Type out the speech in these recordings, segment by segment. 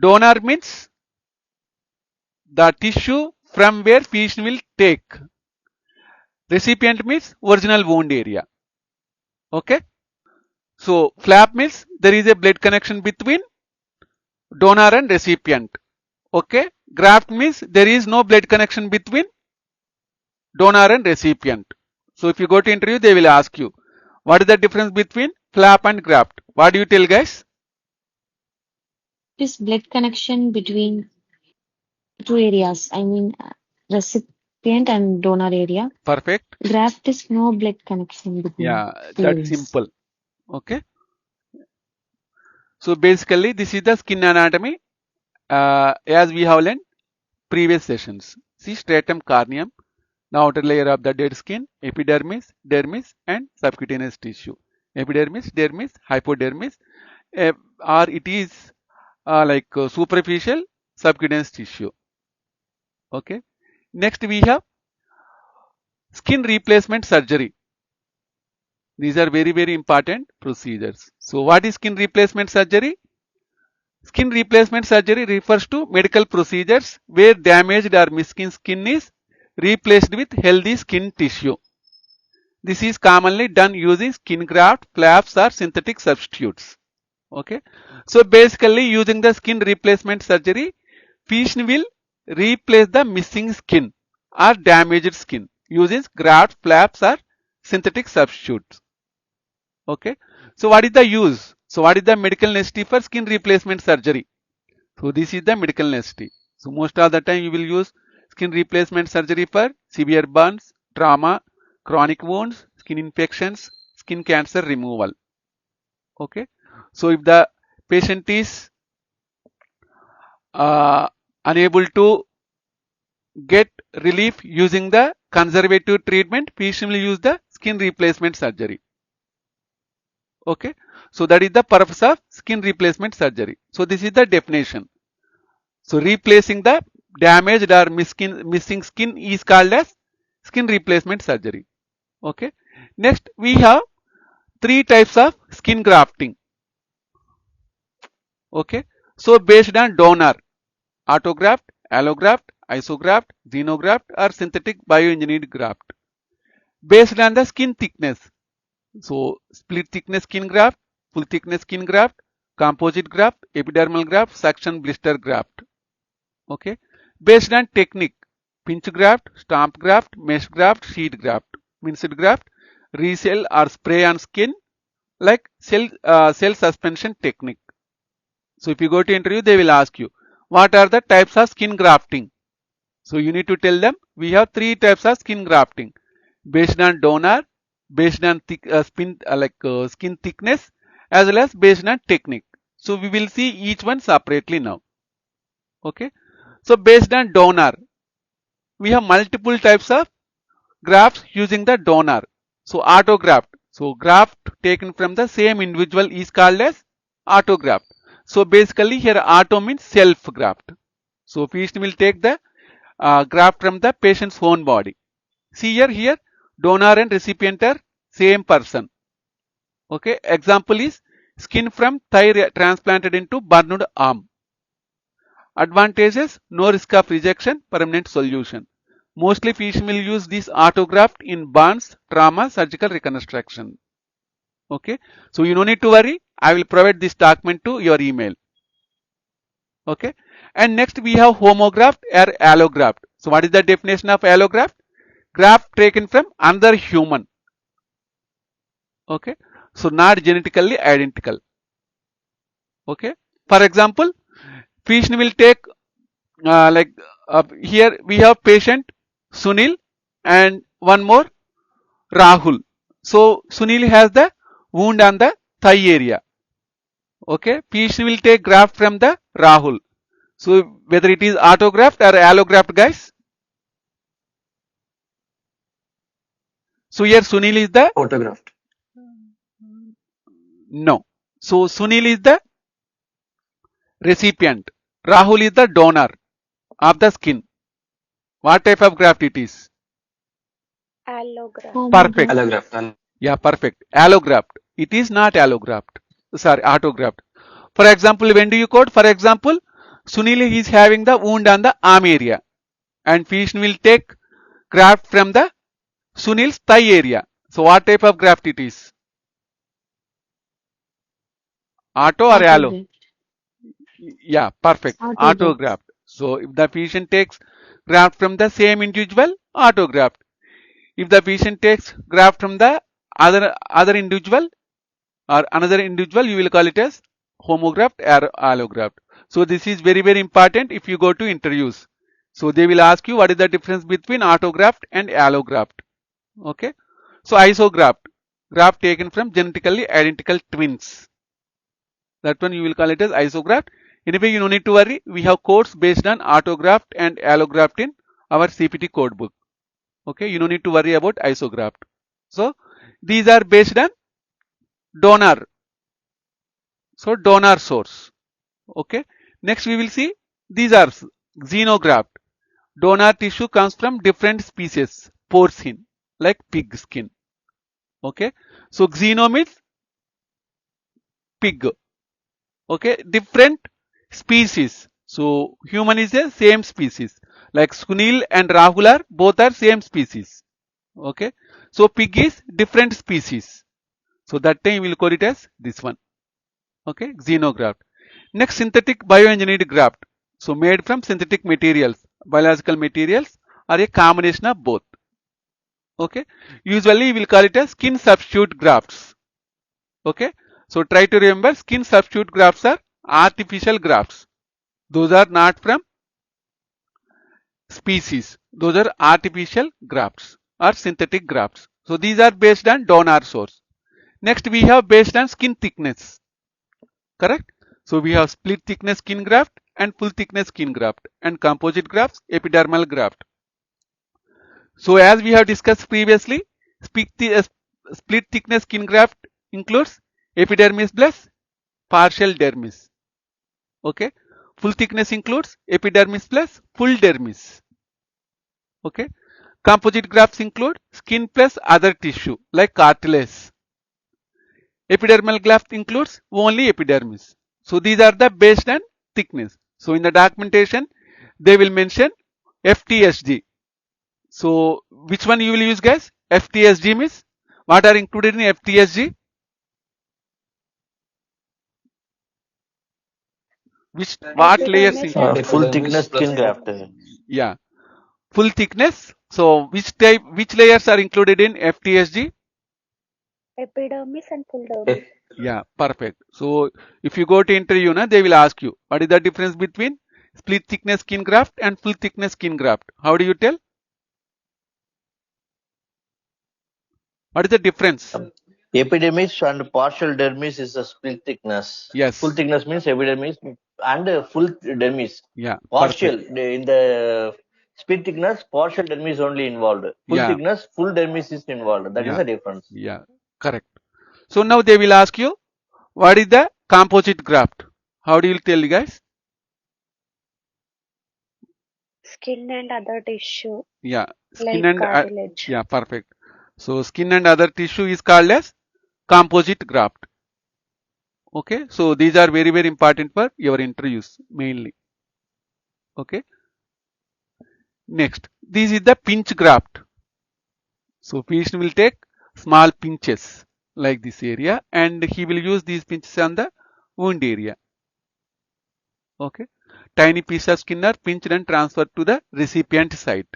Donor means the tissue from where patient will take. Recipient means original wound area. Okay. So flap means there is a blood connection between donor and recipient. Okay. Graft means there is no blood connection between donor and recipient. So if you go to interview, they will ask you, what is the difference between flap and graft? What do you tell, guys? This blood connection between two areas. I mean, recipient and donor area. Perfect. Graft is no blood connection between. Yeah, that's simple. Okay. So basically, this is the skin anatomy as we have learned previous sessions. See, stratum corneum, the outer layer of the dead skin, epidermis, dermis, and subcutaneous tissue. Epidermis, dermis, hypodermis, or it is like superficial subcutaneous tissue. Okay. Next, we have skin replacement surgery. These are very, very important procedures. So, what is skin replacement surgery? Skin replacement surgery refers to medical procedures where damaged or missing skin is replaced with healthy skin tissue. This is commonly done using skin graft, flaps, or synthetic substitutes. Okay. So basically, using the skin replacement surgery, patient will replace the missing skin or damaged skin using graft, flaps, or synthetic substitutes. Okay. So what is the use? So what is the medical necessity for skin replacement surgery? So this is the medical necessity. So most of the time you will use skin replacement surgery for severe burns, trauma, chronic wounds, skin infections, skin cancer removal. Okay. So if the patient is unable to get relief using the conservative treatment, patient will use the skin replacement surgery. Okay. So that is the purpose of skin replacement surgery. So this is the definition. So replacing the damaged or missing skin is called as skin replacement surgery. Okay. Next we have three types of skin grafting. Okay. So based on donor, autograft, allograft, isograft, xenograft or synthetic bioengineered graft. Based on the skin thickness. So split thickness skin graft, full thickness skin graft, composite graft, epidermal graft, suction blister graft. Okay. Based on technique, pinch graft, stamp graft, mesh graft, sheet graft, minced graft, resell or spray on skin, like cell suspension technique. So if you go to interview, they will ask you, what are the types of skin grafting? So you need to tell them, we have three types of skin grafting, based on donor, based on skin thickness, as well as based on technique. So we will see each one separately now. Okay. So based on donor, we have multiple types of grafts using the donor. So autograft. So graft taken from the same individual is called as autograft. So basically here auto means self graft. So patient will take the graft from the patient's own body. See here donor and recipient are same person. Okay. Example is skin from thigh transplanted into burned arm. Advantages: no risk of rejection, permanent solution. Mostly physicians will use this autograft in burns, trauma, surgical reconstruction. Okay. So you no need to worry. I will provide this document to your email. Okay. And next we have homograft or allograft. So what is the definition of allograft? Graft taken from another human. Okay. So not genetically identical. Okay. For example, patient will take here we have patient Sunil and one more Rahul. So Sunil has the wound on the thigh area. Okay. Patient will take graft from the Rahul. So whether it is autograft or allograft, guys. So here Sunil is the autograft. No. So Sunil is the recipient. Rahul is the donor of the skin. What type of graft it is? Allograft. Perfect. Allograft. Yeah, perfect. Allograft. It is not allograft. Sorry, autograft. For example, when do you quote? For example, Sunil is having the wound on the arm area, and physician will take graft from the Sunil's thigh area. So what type of graft it is? Auto or allo? Autograft. Yeah, perfect. Autograft. Autograft. So if the physician takes graft from the same individual, autograft. If the patient takes graft from the other individual or another individual, you will call it as homograft or allograft. So this is very important if you go to interviews. So they will ask you what is the difference between autograft and allograft. Okay. So isograft, graft taken from genetically identical twins. That one you will call it as isograft. Anyway, you no need to worry. We have codes based on autograft and allograft in our CPT code book. Okay, you no need to worry about isograft. So these are based on donor. So donor source. Okay. Next we will see these are xenograft. Donor tissue comes from different species, porcine, like pig skin. Okay. So xeno means pig. Okay. Different species. So human is the same species. Like Sunil and Rahul are both are same species. Okay. So pig is different species. So that time we will call it as this one. Okay, xenograft. Next, synthetic bioengineered graft. So made from synthetic materials, biological materials, or a combination of both. Okay, usually we will call it as skin substitute grafts. Okay, so try to remember skin substitute grafts are artificial grafts. Those are not from species. Those are artificial grafts or synthetic grafts. So these are based on donor source. Next, we have based on skin thickness. Correct? So we have split thickness skin graft and full thickness skin graft and composite grafts, epidermal graft. So as we have discussed previously, split thickness skin graft includes epidermis plus partial dermis. Okay. Full thickness includes epidermis plus full dermis. Okay. Composite grafts include skin plus other tissue like cartilage. Epidermal graft includes only epidermis. So these are the based on thickness. So in the documentation, they will mention FTSG. So which one you will use, guys? FTSG means what are included in FTSG? What layers? Epidermis Full thickness skin graft. Yeah, full thickness. So which layers are included in FTSG? and full dermis. Yeah, perfect. So if you go to interview, they will ask you what is the difference between split thickness skin graft and full thickness skin graft. How do you tell? What is the difference? Epidermis and partial dermis is a split thickness. Yes. Full thickness means epidermis and full dermis. Yeah. Partial Perfect. in the split thickness, partial dermis only involved. Full Yeah. thickness, full dermis is involved. That is the difference. Yeah. Correct. So now they will ask you what is the composite graft. How do you tell, guys? Skin and other tissue Yeah. Skin like and cartilage. yeah. Perfect. So skin and other tissue is called as composite graft. Okay. So these are very important for your interviews mainly. Okay. Next, this is the pinch graft. So patient will take small pinches like this area and he will use these pinches on the wound area. Okay. Tiny piece of skin are pinched and transferred to the recipient site.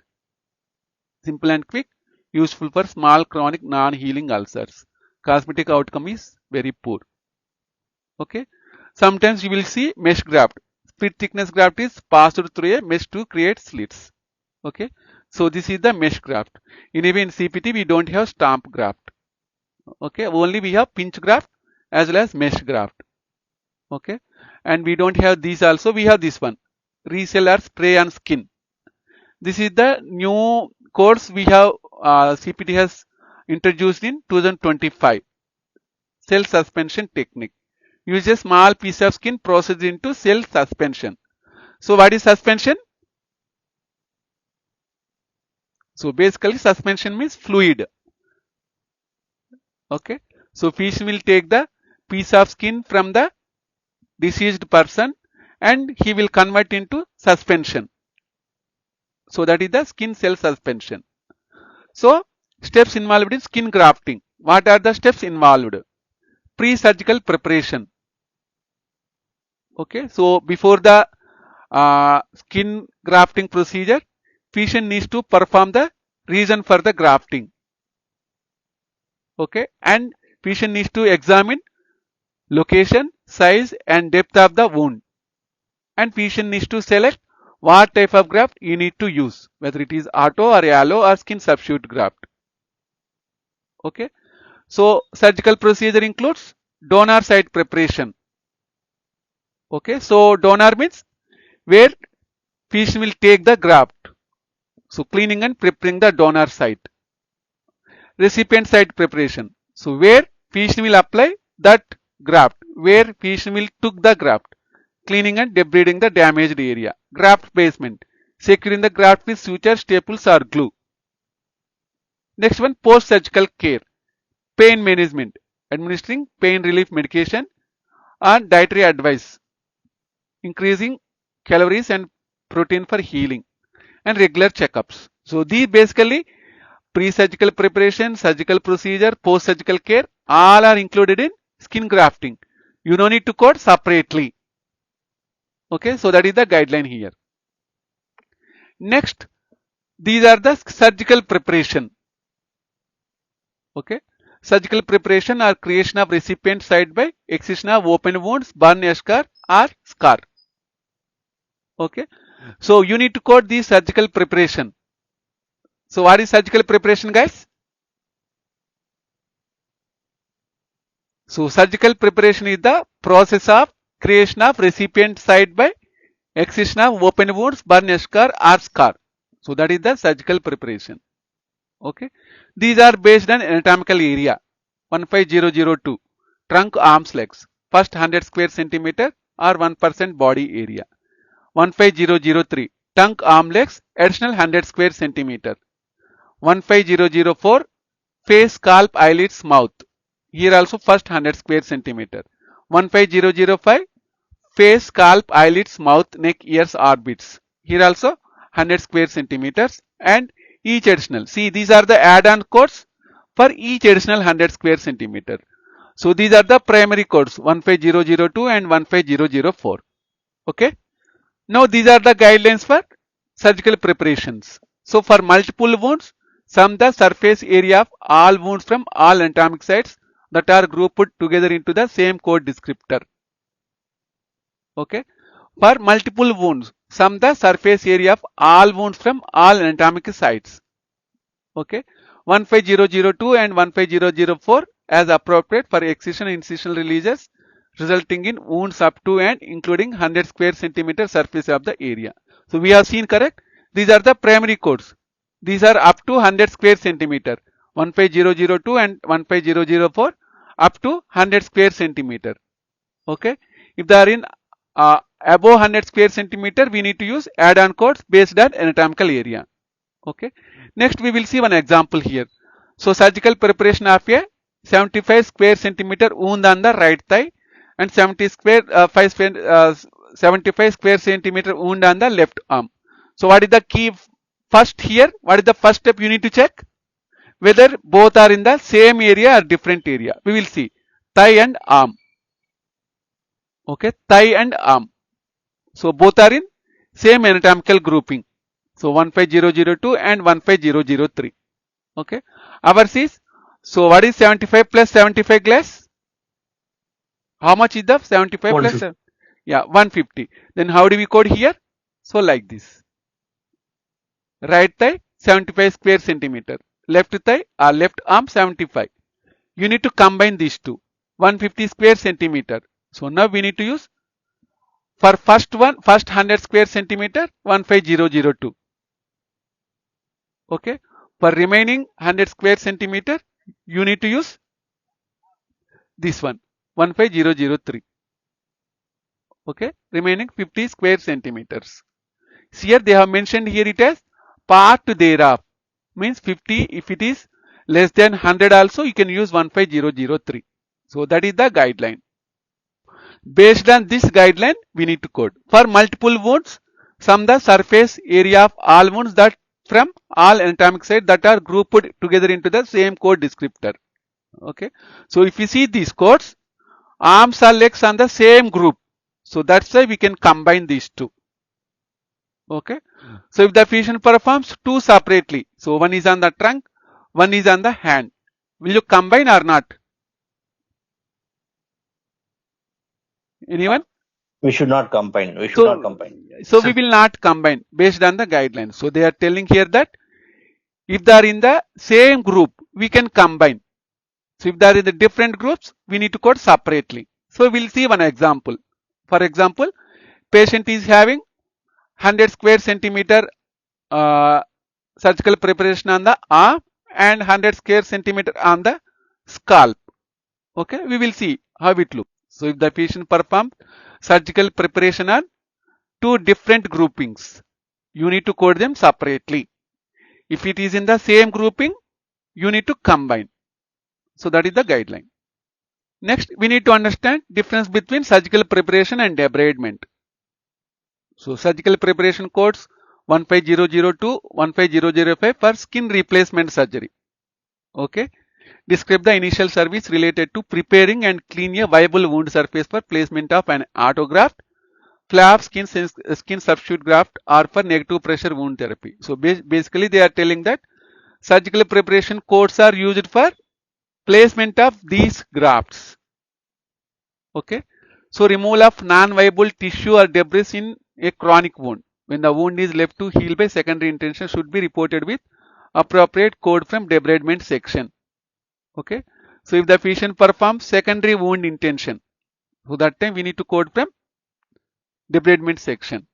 Simple and quick, useful for small chronic non-healing ulcers. Cosmetic outcome is very poor. Okay. Sometimes you will see mesh graft. Split thickness graft is passed through a mesh to create slits. Okay. So this is the mesh graft. In CPT we don't have stamp graft. Okay. Only we have pinch graft as well as mesh graft. Okay. And we don't have these also. We have this one. Resell or spray on skin. This is the new course we have CPT has introduced in 2025. Cell suspension technique. Use a small piece of skin processed into cell suspension. So what is suspension? So basically suspension means fluid. Okay. So physician will take the piece of skin from the deceased person and he will convert into suspension. So that is the skin cell suspension. So steps involved in skin grafting. What are the steps involved? Pre-surgical preparation. Okay, so before the skin grafting procedure, patient needs to perform the reason for the grafting. Okay, and patient needs to examine location, size and depth of the wound, and patient needs to select what type of graft you need to use, whether it is auto or allo or skin substitute graft. Okay, so surgical procedure includes donor site preparation. Okay, so donor means where patient will take the graft. So cleaning and preparing the donor site. Recipient site preparation. So where patient will apply that graft, where patient will took the graft. Cleaning and debriding the damaged area. Graft placement. Securing the graft with suture, staples or glue. Next one, post-surgical care. Pain management. Administering pain relief medication and dietary advice. Increasing calories and protein for healing. And regular checkups. So these basically pre-surgical preparation, surgical procedure, post-surgical care, all are included in skin grafting. You don't need to code separately. Okay, so that is the guideline here. Next, these are the surgical preparation. Okay, surgical preparation or creation of recipient site by excision of open wounds, burn eschar or scar. Okay, so you need to code the surgical preparation. So what is surgical preparation, guys? So surgical preparation is the process of creation of recipient site by excision of open wounds, burn eschar or scar. So that is the surgical preparation. Okay, these are based on anatomical area. 15002 trunk, arms, legs, first 100 square centimeter or 1% body area. 15003 trunk, arm, legs, additional 100 square centimeter. 15004 face, scalp, eyelids, mouth. Here also first 100 square centimeter. 15005 face, scalp, eyelids, mouth, neck, ears, orbits. Here also 100 square centimeters and each additional. See, these are the add-on codes for each additional 100 square centimeter. So these are the primary codes 15002 and 15004. Okay. Now these are the guidelines for surgical preparations. So for multiple wounds, sum the surface area of all wounds from all anatomic sites that are grouped together into the same code descriptor. Okay. For multiple wounds, sum the surface area of all wounds from all anatomic sites. Okay. 15002 and 15004 as appropriate for excision and incisional releases, resulting in wounds up to and including 100 square centimeter surface of the area. So we have seen, correct? These are the primary codes. These are up to 100 square centimeter. 15002 and 15004 up to 100 square centimeter. Okay. If they are in above 100 square centimeter, we need to use add-on codes based on anatomical area. Okay. Next, we will see one example here. So surgical preparation of a 75 square centimeter wound on the right thigh and 75 square centimeter wound on the left arm. So what is the key first here? What is the first step you need to check? Whether both are in the same area or different area. We will see thigh and arm. Okay, thigh and arm. So both are in same anatomical grouping. So 15002 and 15003. Okay. Ours is, so what is 75 plus 75 glass? How much is the 75 plus 7? Yeah, 150. Then how do we code here? So like this. Right thigh 75 square centimeter. Left thigh or left arm 75. You need to combine these two. 150 square centimeter. So now we need to use for first 100 square centimeter 15002. Okay. For remaining 100 square centimeter, you need to use this one 15003. Okay. Remaining 50 square centimeters. So here they have mentioned here it as part thereof. Means 50. If it is less than 100 also, you can use 15003. So that is the guideline. Based on this guideline, we need to code. For multiple wounds, sum the surface area of all wounds that from all anatomic sites that are grouped together into the same code descriptor. Okay. So if you see these codes, arms or legs on the same group. So that's why we can combine these two. Okay. So if the patient performs two separately, so one is on the trunk, one is on the hand, will you combine or not? Anyone? We should not combine. We should not combine. So we will not combine based on the guidelines. So they are telling here that if they are in the same group, we can combine. So if they are in the different groups, we need to code separately. So we'll see one example. For example, patient is having 100 square centimeter surgical preparation on the arm and 100 square centimeter on the scalp. Okay, we will see how it looks. So if the patient performs surgical preparation on two different groupings, you need to code them separately. If it is in the same grouping, you need to combine. So that is the guideline. Next, we need to understand difference between surgical preparation and debridement. So surgical preparation codes 15002, 15005 for skin replacement surgery. Okay. Describe the initial service related to preparing and cleaning a viable wound surface for placement of an autograft, flap, skin substitute graft, or for negative pressure wound therapy. So basically they are telling that surgical preparation codes are used for placement of these grafts. Okay. So removal of non-viable tissue or debris in a chronic wound. When the wound is left to heal by secondary intention should be reported with appropriate code from debridement section. Okay. So if the patient performs secondary wound intention, so that time we need to code from debridement section.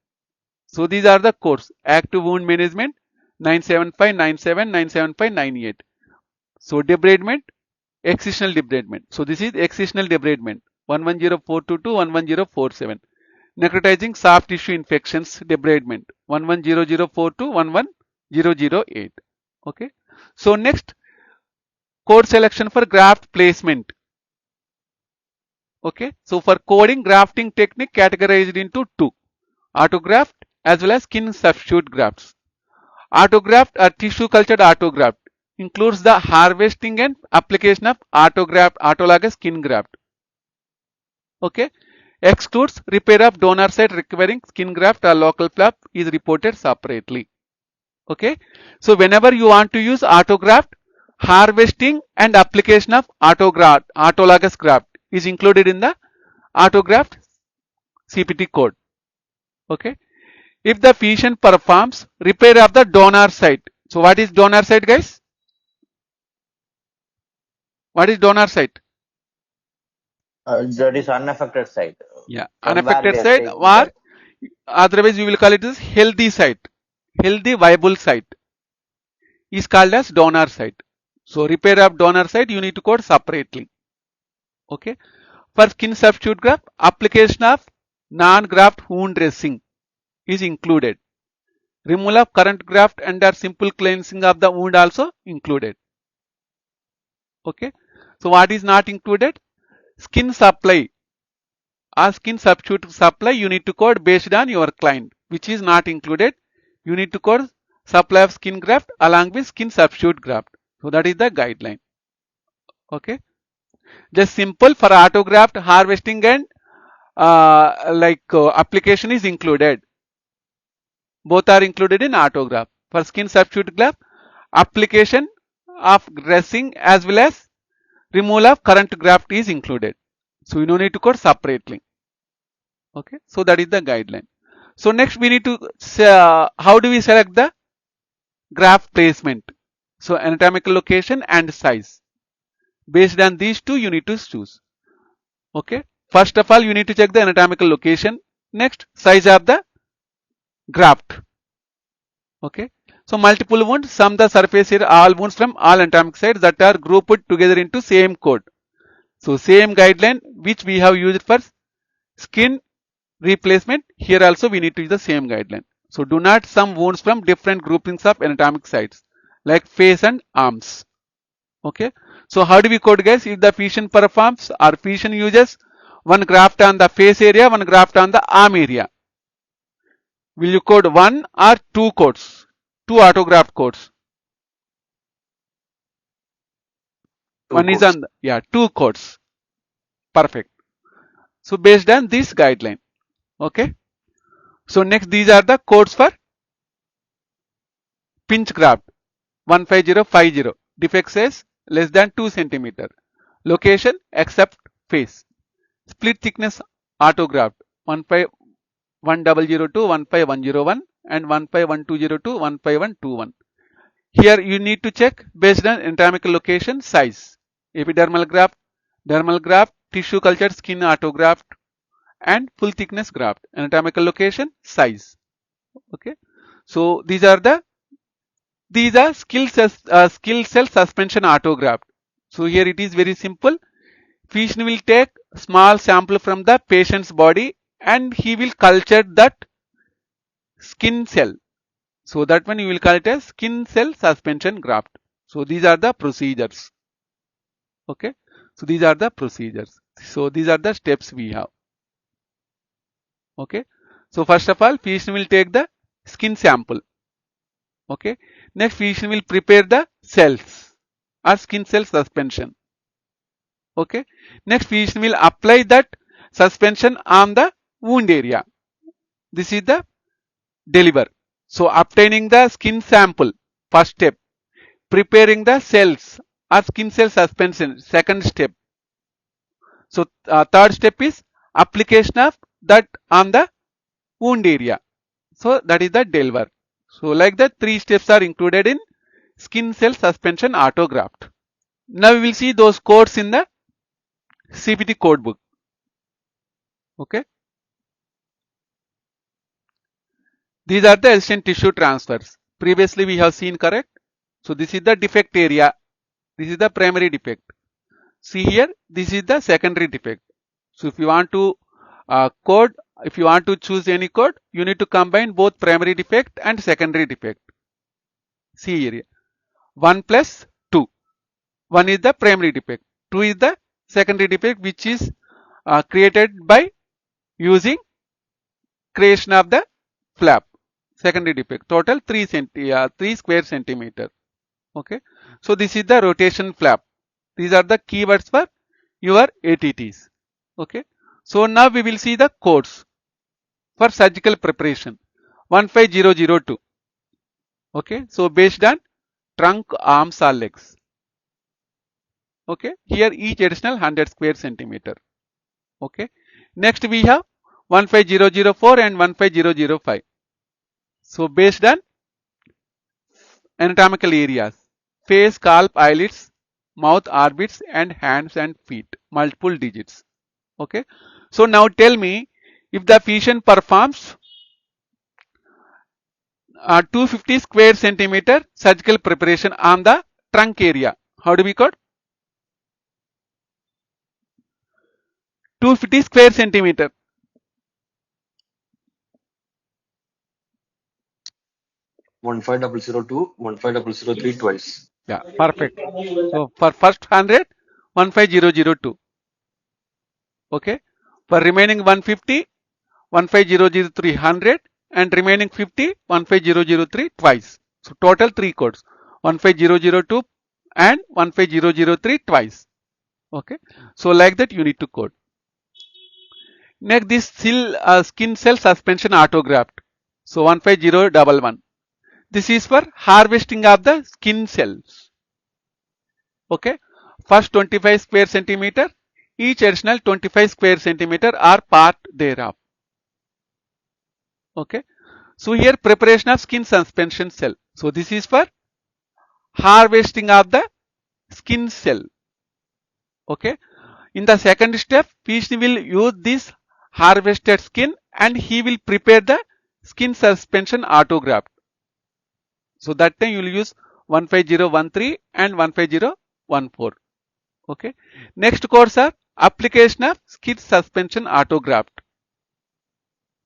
So these are the codes: active wound management 97597, 97598. So debridement, excisional debridement. So this is excisional debridement 110422, 11047. Necrotizing soft tissue infections debridement 110042, 11008. Okay. So next, code selection for graft placement. Okay. So for coding, grafting technique categorized into two: autograft as well as skin substitute grafts. Autograft or tissue cultured autograft includes the harvesting and application of autograft, autologous skin graft. Okay. Excludes repair of donor site requiring skin graft or local flap is reported separately. Okay. So whenever you want to use autograft, harvesting and application of autologous graft is included in the autograft CPT code. Okay. If the patient performs repair of the donor site. So what is donor site, guys? What is donor site? That is unaffected site. Yeah, From unaffected where site, they are or taking otherwise we will call it as healthy site. Healthy viable site is called as donor site. So repair of donor site you need to code separately. Okay. For skin substitute graft, application of non-graft wound dressing is included. Removal of current graft and or simple cleansing of the wound also included. Okay. So what is not included? Skin supply or skin substitute supply you need to code based on your client, which is not included. You need to code supply of skin graft along with skin substitute graft. So that is the guideline. Okay. Just simple for autograft harvesting and application is included. Both are included in autograft. For skin substitute graft, application of dressing as well as removal of current graft is included. So you don't need to code separately. Okay. So that is the guideline. So next we need to how do we select the graft placement? So anatomical location and size. Based on these two you need to choose. Okay. First of all you need to check the anatomical location. Next, size of the graft. Okay. So multiple wounds, sum the surface area all wounds from all anatomic sites that are grouped together into same code. So same guideline which we have used for skin replacement, here also we need to use the same guideline. So do not sum wounds from different groupings of anatomic sites like face and arms. Okay. So how do we code, guys? If the patient performs or patient uses one graft on the face area, one graft on the arm area. Will you code one or two codes? Two autograft codes. One is on, two codes. Perfect. So based on this guideline. Okay. So next, these are the codes for pinch graft. 15050. Defect size less than 2 centimeter. Location except face. Split thickness autograft 15002, 15101 and 15120 15121. Here you need to check based on anatomical location size. Epidermal graft, dermal graft, tissue cultured skin autograft and full thickness graft. Anatomical location size. Okay. So these are skill cell suspension autograft. So here it is very simple. Physician will take small sample from the patient's body and he will culture that skin cell. So that one you will call it as skin cell suspension graft. So these are the procedures. Okay. So these are the procedures. So these are the steps we have. Okay. So first of all, physician will take the skin sample. Okay. Next, physician will prepare the cells or skin cell suspension. Okay. Next, physician will apply that suspension on the wound area. This is the deliver. So obtaining the skin sample, first step. Preparing the cells or skin cell suspension, second step. So third step is application of that on the wound area. So that is the deliver. So like that, 3 steps are included in skin cell suspension autograft. Now we will see those codes in the CPT code book. Okay. These are the adjacent tissue transfers. Previously we have seen, correct? So this is the defect area. This is the primary defect. See here, this is the secondary defect. So if you want to if you want to choose any code, you need to combine both primary defect and secondary defect. See here, 1 plus 2. 1 is the primary defect. 2 is the secondary defect, which is created by using creation of the flap. Secondary defect, total 3 square centimeter. Okay. So this is the rotation flap. These are the keywords for your ATTs. Okay. So now we will see the codes for surgical preparation. 15002. Okay. So based on trunk, arms or legs. Okay. Here each additional 100 square centimeter. Okay. Next we have 15004 and 15005. So based on anatomical areas, face, scalp, eyelids, mouth, orbits and hands and feet, multiple digits. Okay. So now tell me, if the physician performs 250 square centimeter surgical preparation on the trunk area, how do we code? 250 square centimeter. 15002, 15003 twice. Yeah, perfect. So for first 100, 15002. Okay. For remaining 150, 15003 100 and remaining 50, 15003 twice. So total 3 codes, 15002 and 15003 twice. Okay. So like that you need to code. Next, this skin cell suspension autograft. So 15011. This is for harvesting of the skin cells. Okay. First 25 square centimeter, each additional 25 square centimeter are part thereof. Okay. So here preparation of skin suspension cell. So this is for harvesting of the skin cell. Okay. In the second step, physician will use this harvested skin and he will prepare the skin suspension autograft. So that time you will use 15013 and 15014. Okay. Next codes are application of skin suspension autograft.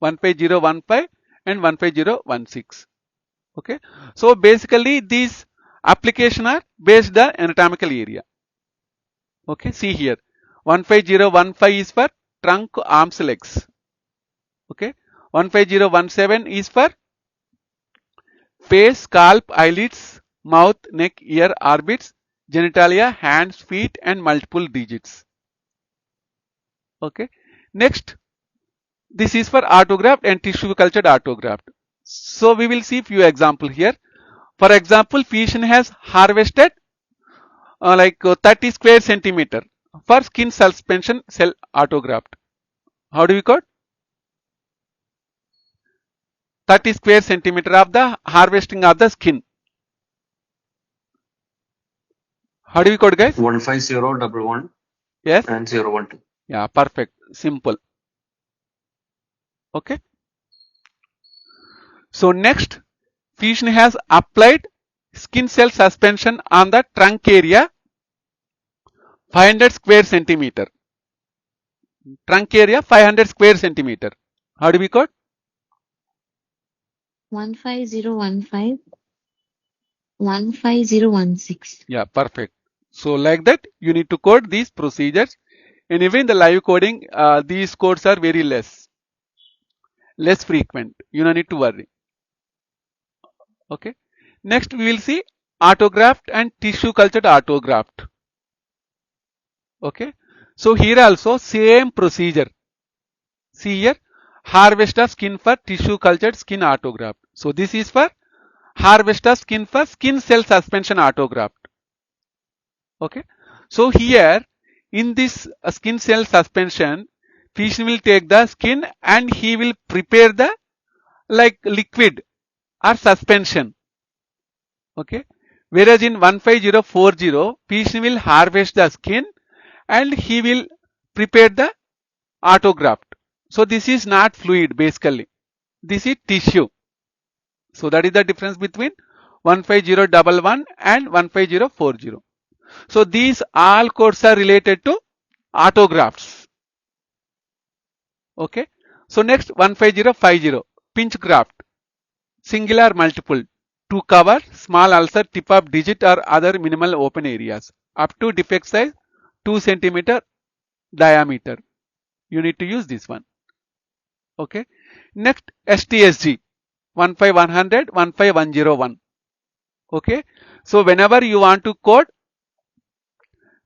15015 and 15016. Okay. So basically these application are based on anatomical area. Okay. See here, 15015 is for trunk, arms, legs. Okay. 15017 is for face, scalp, eyelids, mouth, neck, ear, orbits, genitalia, hands, feet, and multiple digits. Okay. Next, this is for autograft and tissue cultured autograft. So we will see few examples here. For example, patient has harvested 30 square centimeter for skin suspension cell autograft. How do we code? 30 square centimeter of the harvesting of the skin. How do we code, guys? 15011 Yes. and 012. Yeah, perfect. Simple. Okay. So next, patient has applied skin cell suspension on the trunk area 500 square centimeter. Trunk area 500 square centimeter. How do we code? 15015 15016. Yeah, perfect. So like that, you need to code these procedures. And even in the live coding, these codes are very less frequent. You don't need to worry. Okay. Next, we will see autograft and tissue cultured autograft. Okay. So here also same procedure. See here, harvest of skin for tissue cultured skin autograft. So this is for harvest of skin for skin cell suspension autograft. Okay. So here in this skin cell suspension, patient will take the skin and he will prepare the liquid or suspension. Okay. Whereas in 15040, patient will harvest the skin and he will prepare the autograft. So this is not fluid basically. This is tissue. So that is the difference between 15011 and 15040. So these all codes are related to autografts. Okay. So next 15050 pinch graft, singular multiple, to cover small ulcer, tip of digit or other minimal open areas up to defect size 2 centimeter diameter. You need to use this one. Okay. Next STSG 15100 15101. Okay. So whenever you want to code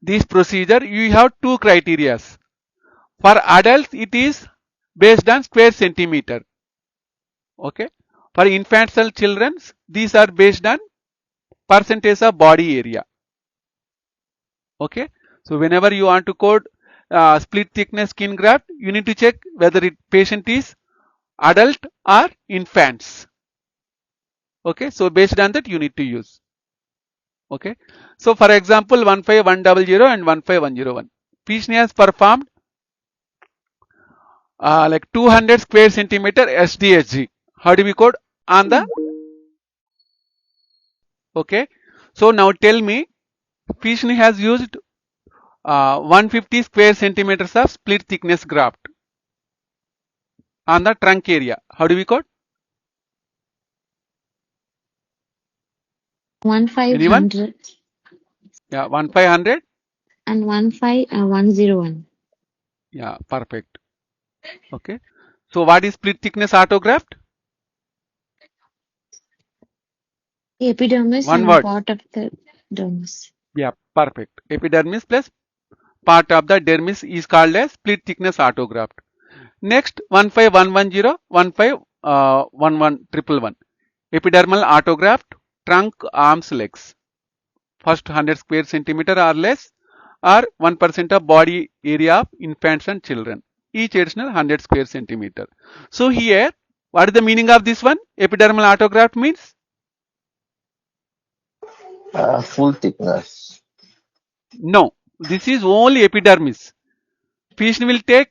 this procedure, you have two criteria. For adults, it is based on square centimeter. Okay. For infants and children, these are based on percentage of body area. Okay. So whenever you want to code split thickness skin graft, you need to check whether patient is adult or infants. Okay. So based on that, you need to use. Okay. So for example, 15100 and 15101. Patient has performed 200 square centimeter SDSG. How do we code on the? Okay. So now tell me, patient has used 150 square centimeters of split thickness graft on the trunk area. How do we code? 1500 Yeah, 1500 and 15101. Yeah, perfect. Okay. So what is split thickness autograft? Epidermis One and word. part of the dermis. Yeah, perfect. Epidermis plus part of the dermis is called as split thickness autograft. Next 15110 15111. Epidermal autograft, trunk, arms, legs. First 100 square centimeter or less, or 1% of body area of infants and children. Each additional 100 square centimeter. So here, what is the meaning of this one? Epidermal autograft means? Full thickness. No, this is only epidermis. Patient will take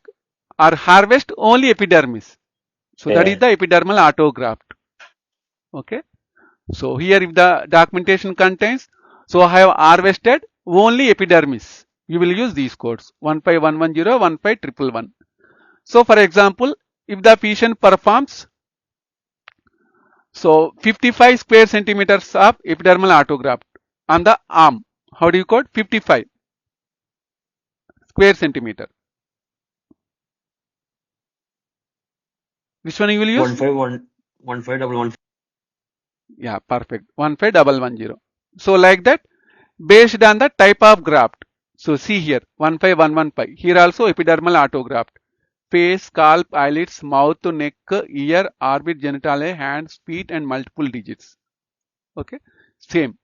or harvest only epidermis. So that is the epidermal autograft. Okay. So here if the documentation contains, so I have harvested only epidermis. You will use these codes 15110, 15111. So for example, if the patient performs 55 square centimeters of epidermal autograft on the arm, how do you code? 55 square centimeter. Which one you will use? 1511511. Yeah, perfect. 15110. So like that, based on the type of graft. So see here, 15115. Here also epidermal autograft. Face, scalp, eyelids, mouth, neck, ear, orbit, genitalia, hands, feet, and multiple digits. Okay, same.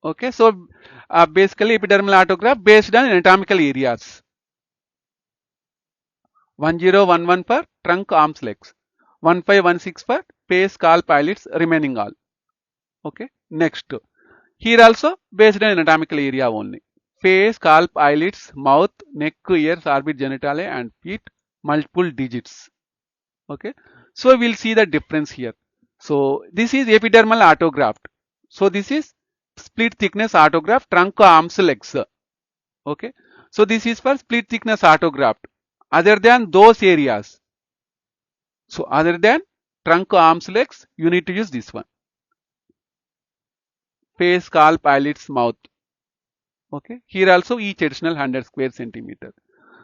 Okay, so basically epidermal autograft based on anatomical areas. 1011 for trunk, arms, legs. 1516 for face, scalp, eyelids, remaining all. Okay, next. Here also based on anatomical area only. Face, scalp, eyelids, mouth, neck, ears, orbit, genitalia, and feet, multiple digits. Okay, so we'll see the difference here. So this is epidermal autograft. So this is split thickness autograft, trunk, arms, legs. Okay, so this is for split thickness autograft. Other than those areas, so other than trunk, arms, legs, you need to use this one. Face, scalp, eyelids, mouth. Okay, here also each additional 100 square centimeter.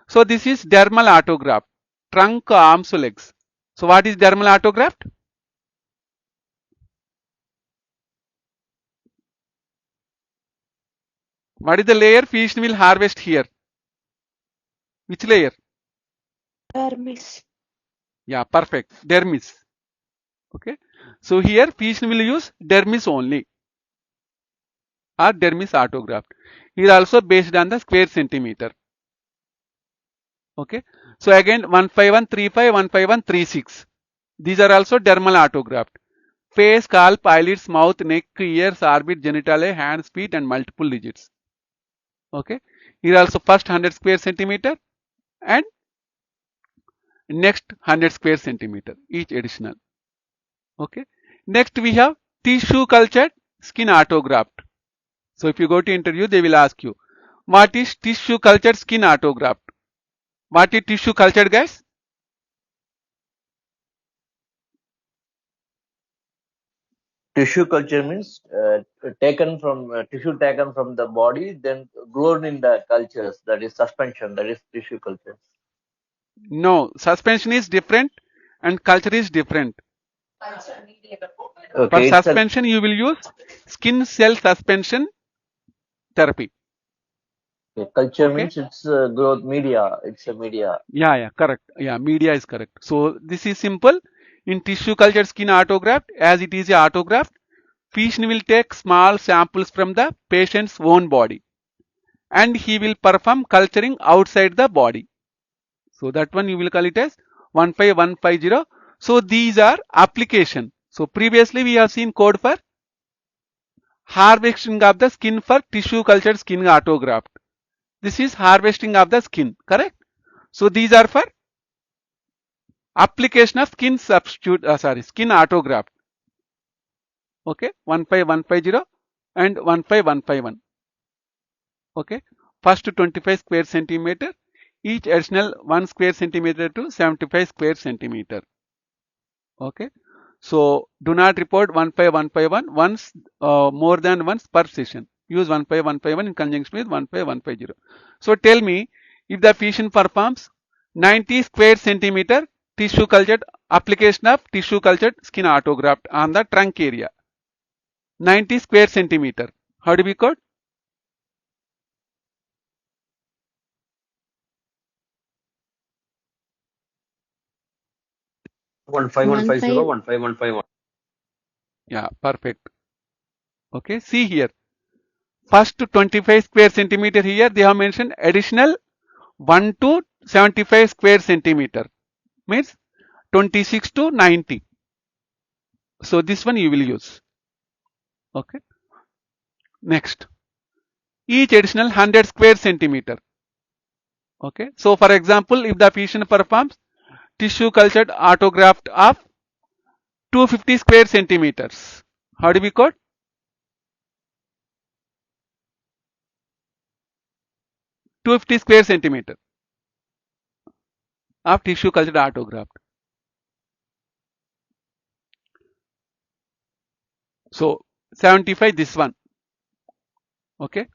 So this is dermal autograft, trunk, arms, legs. So what is dermal autograft? What is the layer physician will harvest here? Which layer? Dermis. Yeah, perfect. Dermis. Okay. So here physician will use dermis only or dermis autograft. Here also based on the square centimeter. Okay. So again 15135, 15136. These are also dermal autograft. Face, scalp, eyelids, mouth, neck, ears, orbit, genitalia, hands, feet, and multiple digits. Okay. Here also first 100 square centimeter and next 100 square centimeter each additional. Okay. Next we have tissue cultured skin autograft. So if you go to interview, they will ask you, what is tissue cultured skin autograft? What is tissue cultured, guys? Tissue culture means taken from tissue taken from the body, then grown in the cultures. That is suspension. That is tissue culture. No, suspension is different and culture is different. For Okay, it's a suspension, you will use skin cell suspension therapy. culture Okay. means it's growth media. It's a media. Yeah, correct. Yeah, media is correct. So this is simple. In tissue cultured skin autograft, as it is a autograft, physician will take small samples from the patient's own body and he will perform culturing outside the body. So that one you will call it as 15150. So these are application. So previously we have seen code for harvesting of the skin for tissue cultured skin autograft. This is harvesting of the skin, correct? So these are for application of skin substitute, skin autograft. Okay, 15150 and 15151. Okay, first 25 square centimeter, each additional 1 square centimeter to 75 square centimeter. Okay, so do not report 15151 once, more than once per session. Use 15151 in conjunction with 15150. So tell me, if the physician performs 90 square centimeter tissue cultured application of tissue cultured skin autograft on the trunk area, 90 square centimeter, how do we code? One five one One five zero five. 15151. Yeah, perfect. Okay, see here. First 25 square centimeter, here they have mentioned additional 1 to 75 square centimeter, means 26 to 90. So this one you will use. Okay. Next, each additional 100 square centimeter. Okay. So for example, if the patient performs tissue cultured autograft of 250 square centimeters, how do we code? 250 square centimeter of tissue cultured autograft. So 75 this one. Okay.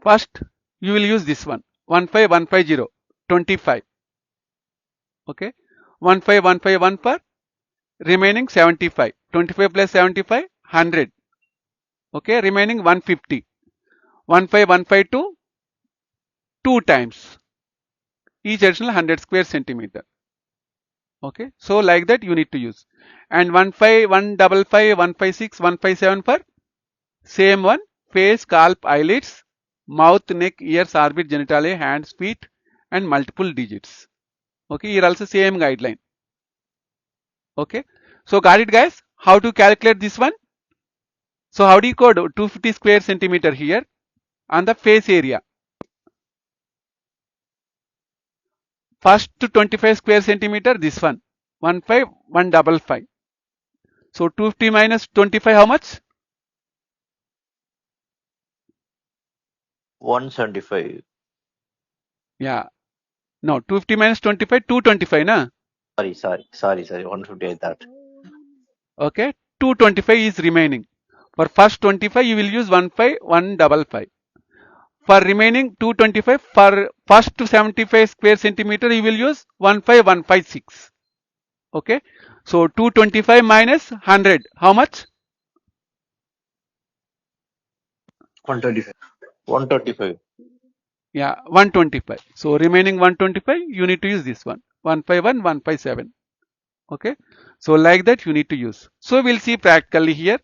First you will use this one 15150 25. Okay, 15151 per remaining 75. 25 plus 75, 100. Okay, remaining 150. 15152 2 times. Each additional 100 square centimeter. Okay, so like that you need to use. And 155, 156, 157 for same one, face, scalp, eyelids, mouth, neck, ears, orbit, genitalia, hands, feet, and multiple digits. Okay, here also same guideline. Okay, so got it, guys? How to calculate this one? So how do you code 250 square centimeter here on the face area? First to 25 square centimeter, this one, 15155. So 250 minus 25, how much? 175. Yeah, no, 250 minus 25, 225, na? Sorry. 150 I thought. Okay, 225 is remaining. For first 25, you will use 15155. For remaining 225, for first to 75 square centimeter, you will use 15156. Okay, so 225 minus 100, how much? 125. 125. Yeah, 125. So remaining 125, you need to use this one, 151, 157. Okay, so like that you need to use. So we'll see practically here.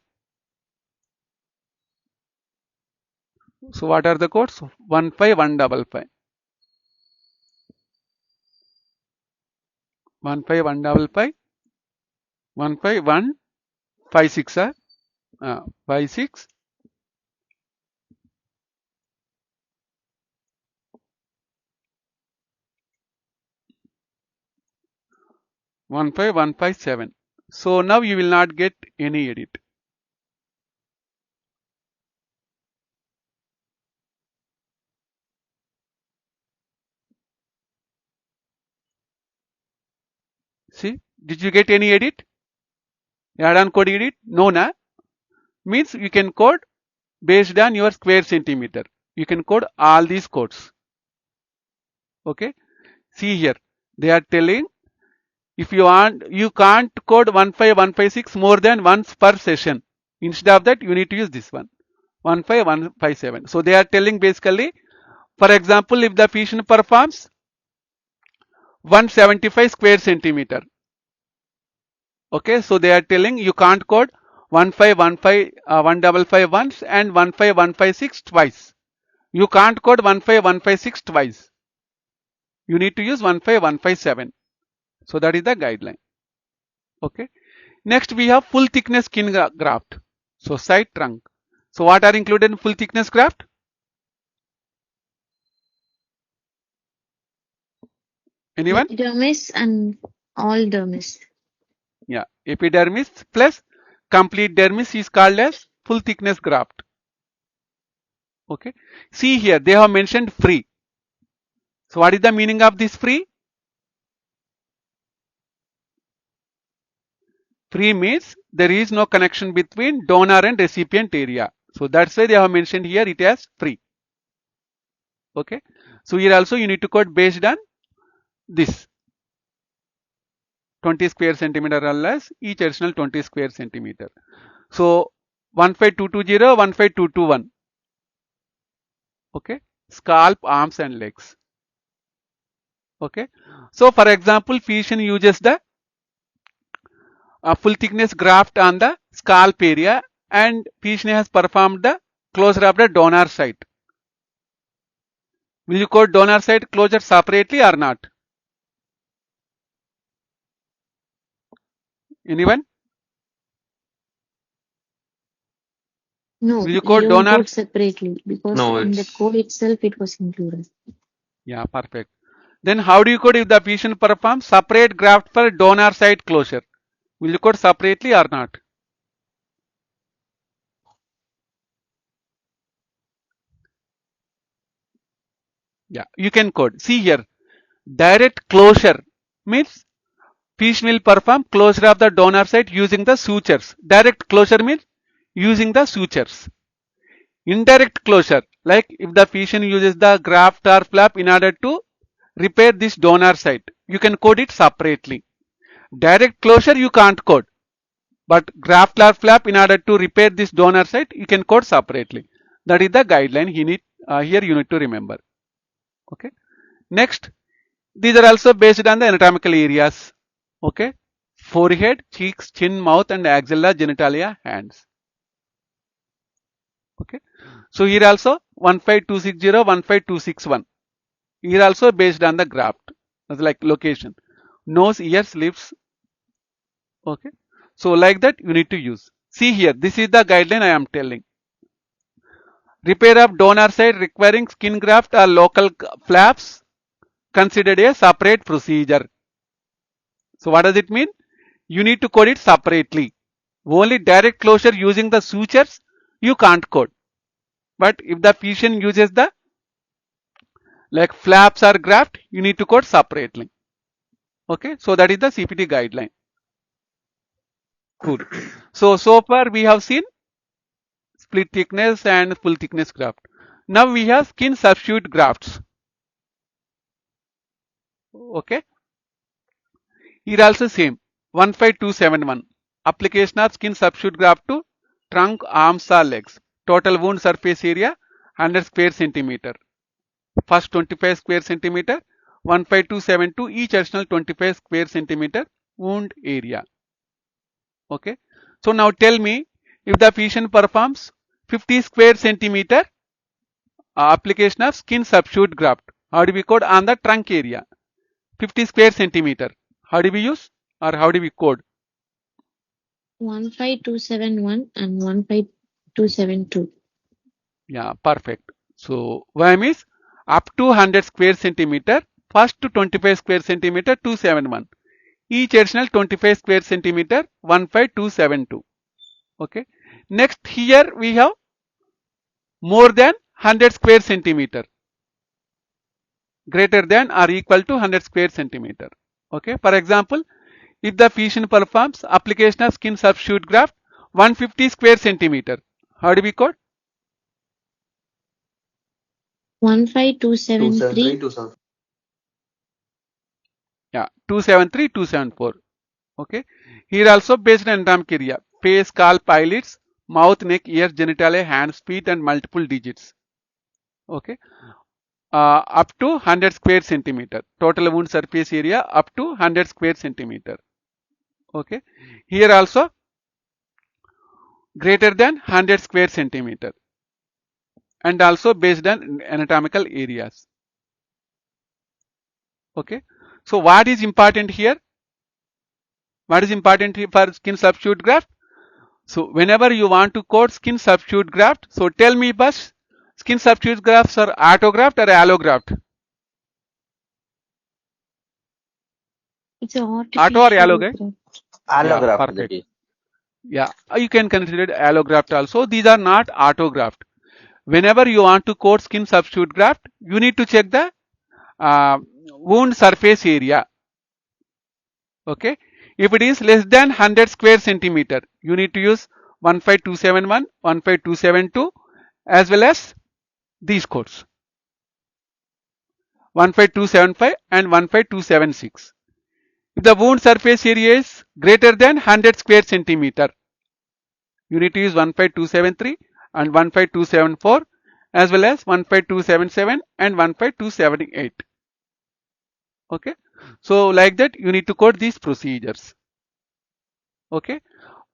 So what are the codes? 15155. 15155. 15156. 56. 15157. So now you will not get any edit. See, did you get any edit? Add-on code edit? No, na? Means you can code based on your square centimeter. You can code all these codes. Okay. See here, they are telling if you want, you can't code 15156 more than once per session. Instead of that, you need to use this one, 15157. So they are telling basically, for example, if the patient performs 175 square centimeter. Okay, so they are telling you can't code 155 once and 15156 twice. You can't code 15156 twice. You need to use 15157. So that is the guideline. Okay. Next we have full thickness skin graft. So side trunk. So what are included in full thickness graft? Anyone? Epidermis and all dermis. Yeah. Epidermis plus complete dermis is called as full thickness graft. Okay. See here, they have mentioned free. So what is the meaning of this free? Free means there is no connection between donor and recipient area. So that's why they have mentioned here it as free. Okay. So here also you need to code based on this 20 square centimeter or less, each additional 20 square centimeter. So 15220, 15221. Okay. Scalp, arms and legs. Okay. So for example, physician uses the full thickness graft on the scalp area and physician has performed the closure of the donor site. Will you code donor site closure separately or not? Anyone? No, Will you you code don't donor? code separately because No, in that it's code itself it was included. Yeah, perfect. Then how do you code if the patient performs separate graft for donor site closure? Will you code separately or not? Yeah, you can code. See here, direct closure means patient will perform closure of the donor site using the sutures. Direct closure means using the sutures. Indirect closure, like if the patient uses the graft or flap in order to repair this donor site. You can code it separately. Direct closure you can't code, but graft or flap, in order to repair this donor site, you can code separately. That is the guideline here you need to remember. Okay. Next, these are also based on the anatomical areas. Okay. Forehead, cheeks, chin, mouth, and axilla, genitalia, hands. Okay. So here also 15260, 15261. Here also based on the graft, that's like location. Nose, ears, lips. Okay. So like that you need to use. See here, this is the guideline I am telling. Repair of donor site requiring skin graft or local flaps considered a separate procedure. So what does it mean? You need to code it separately. Only direct closure using the sutures you can't code. But if the patient uses the like flaps or graft, you need to code separately. Okay, so that is the CPT guideline. Cool. So far we have seen split thickness and full thickness graft. Now we have skin substitute grafts. Okay. Here also same 15271. Application of skin substitute graft to trunk, arms or legs. Total wound surface area 100 square centimeter. First 25 square centimeter, 15272, each additional 25 square centimeter wound area. Okay. So now tell me, if the patient performs 50 square centimeter application of skin substitute graft, how do we code on the trunk area? 50 square centimeter. How do we use or how do we code? 15271 and 15272. Yeah, perfect. So YM is up to 100 square centimeter, first to 25 square centimeter 271. Each additional 25 square centimeter 15272. Okay. Next here we have more than 100 square centimeter, greater than or equal to 100 square centimeter. Okay. For example, if the patient performs application of skin substitute graft 150 square centimeter, how do we code? 15273. 273, Yeah, 273, 274. Okay. Here also based on anatomic area, face, scalp, eyelids, mouth, neck, ears, genitalia, hands, feet, and multiple digits. Okay. Up to 100 square centimeter. Total wound surface area up to 100 square centimeter. Okay. Here also greater than 100 square centimeter. And also based on anatomical areas. Okay. So what is important here? What is important for skin substitute graft? So whenever you want to code skin substitute graft, so tell me first, skin substitute grafts are autograft or allograft? It's an Auto or allo, guys? Allograft. Yeah, perfect. Yeah, you can consider it allograft also. These are not autograft. Whenever you want to code skin substitute graft, you need to check the wound surface area. Okay. If it is less than 100 square centimeter, you need to use 15271, 15272 as well as these codes 15275 and 15276. If the wound surface area is greater than 100 square centimeter, you need to use 15273 and 15274 as well as 15277 and 15278. Okay. So like that you need to code these procedures. Okay.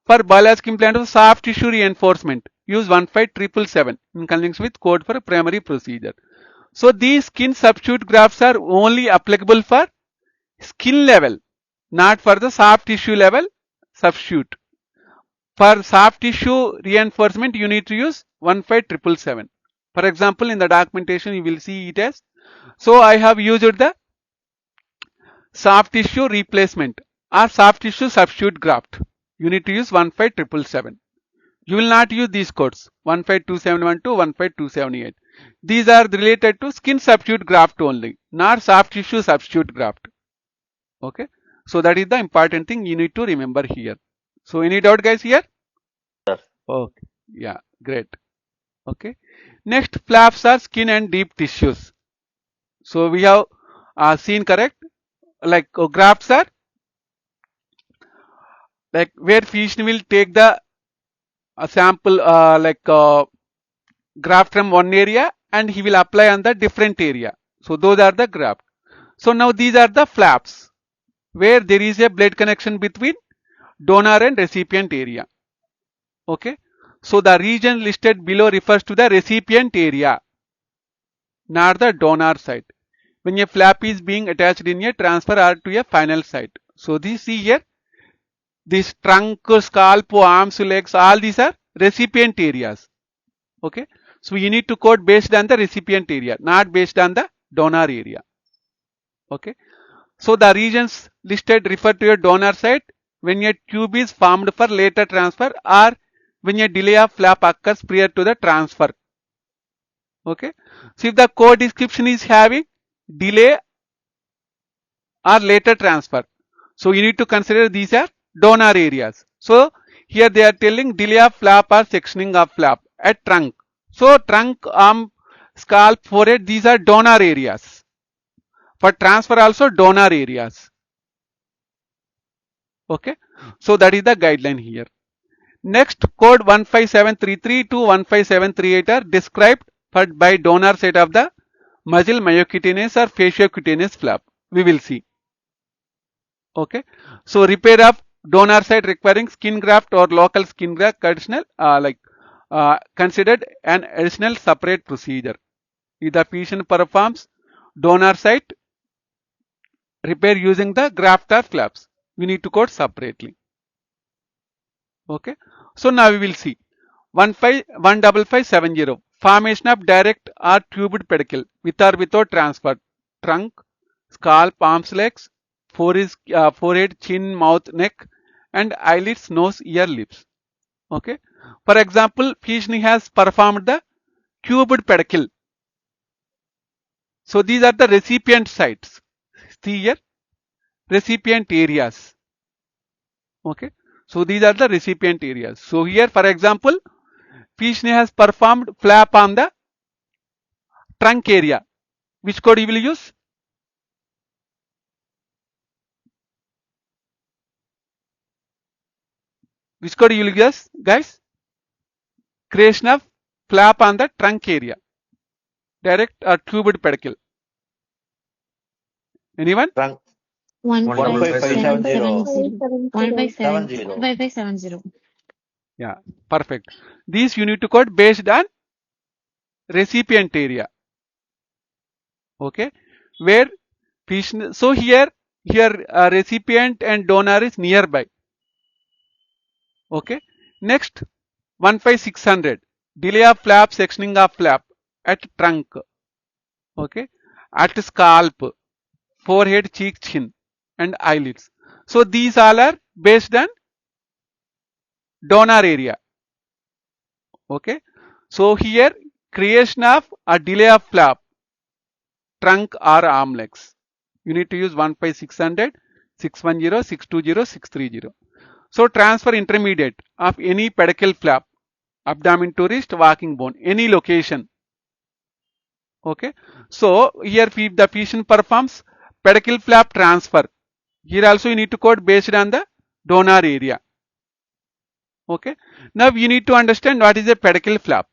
For biological implant of soft tissue reinforcement, use 15777 in conjunction with code for primary procedure. So these skin substitute grafts are only applicable for skin level, not for the soft tissue level substitute. For soft tissue reinforcement, you need to use 15777. For example, in the documentation, you will see it as. So I have used the soft tissue replacement or soft tissue substitute graft. You need to use 15777. You will not use these codes 15271 to 15278. These are related to skin substitute graft only, not soft tissue substitute graft. Okay. So that is the important thing you need to remember here. So any doubt, guys, here? Yes. Okay. Yeah, great. Okay. Next, flaps are skin and deep tissues. So we have seen correct? Like grafts are like where physician will take the sample graft from one area and he will apply on the different area. So those are the graft. So now these are the flaps where there is a blood connection between donor and recipient area. Okay. So the region listed below refers to the recipient area, not the donor site. When a flap is being attached in a transfer or to a final site. So this see here, this trunk, scalp, arms, legs, all these are recipient areas. Okay. So you need to code based on the recipient area, not based on the donor area. Okay. So the regions listed refer to a donor site when a tube is formed for later transfer or when a delay of flap occurs prior to the transfer. Okay. So if the code description is having delay or later transfer, so you need to consider these are donor areas. So here they are telling delay of flap or sectioning of flap at trunk. So trunk, arm, scalp, forehead, these are donor areas. For transfer also donor areas. Okay. So that is the guideline here. Next, code 15733 to 15738 are described by donor site of the muscle myocutaneous or fasciocutaneous flap. We will see. Okay. So repair of donor site requiring skin graft or local skin graft conditional considered an additional separate procedure. If the patient performs donor site repair using the graft or flaps, we need to code separately. Okay. So now we will see 15570 formation of direct or tubed pedicle with or without transfer, trunk, scalp, arms, legs, forehead, chin, mouth, neck, and eyelids, nose, ear, lips. Okay. For example, physician has performed the tubed pedicle. So these are the recipient sites. See here, recipient areas. Okay. So these are the recipient areas. So here, for example, physician has performed flap on the trunk area. Which code you will use? Which code you will use, guys? Creation of flap on the trunk area. Direct or tubed pedicle. Anyone? Trunk 15570. 15570. 15570. Yeah, perfect. These you need to code based on recipient area. Okay, where physician. So here recipient and donor is nearby. Okay. Next 15600 delay of flap, sectioning of flap at trunk. Okay, at scalp, forehead, cheek, chin, and eyelids. So these all are based on donor area. Okay. So here creation of a delay of flap, trunk or arm legs. You need to use 15600, 610, 620, 630. So transfer intermediate of any pedicle flap, abdomen to wrist, walking bone, any location. Okay. So here the physician performs pedicle flap transfer. Here also you need to code based on the donor area. Okay. Now you need to understand what is a pedicle flap.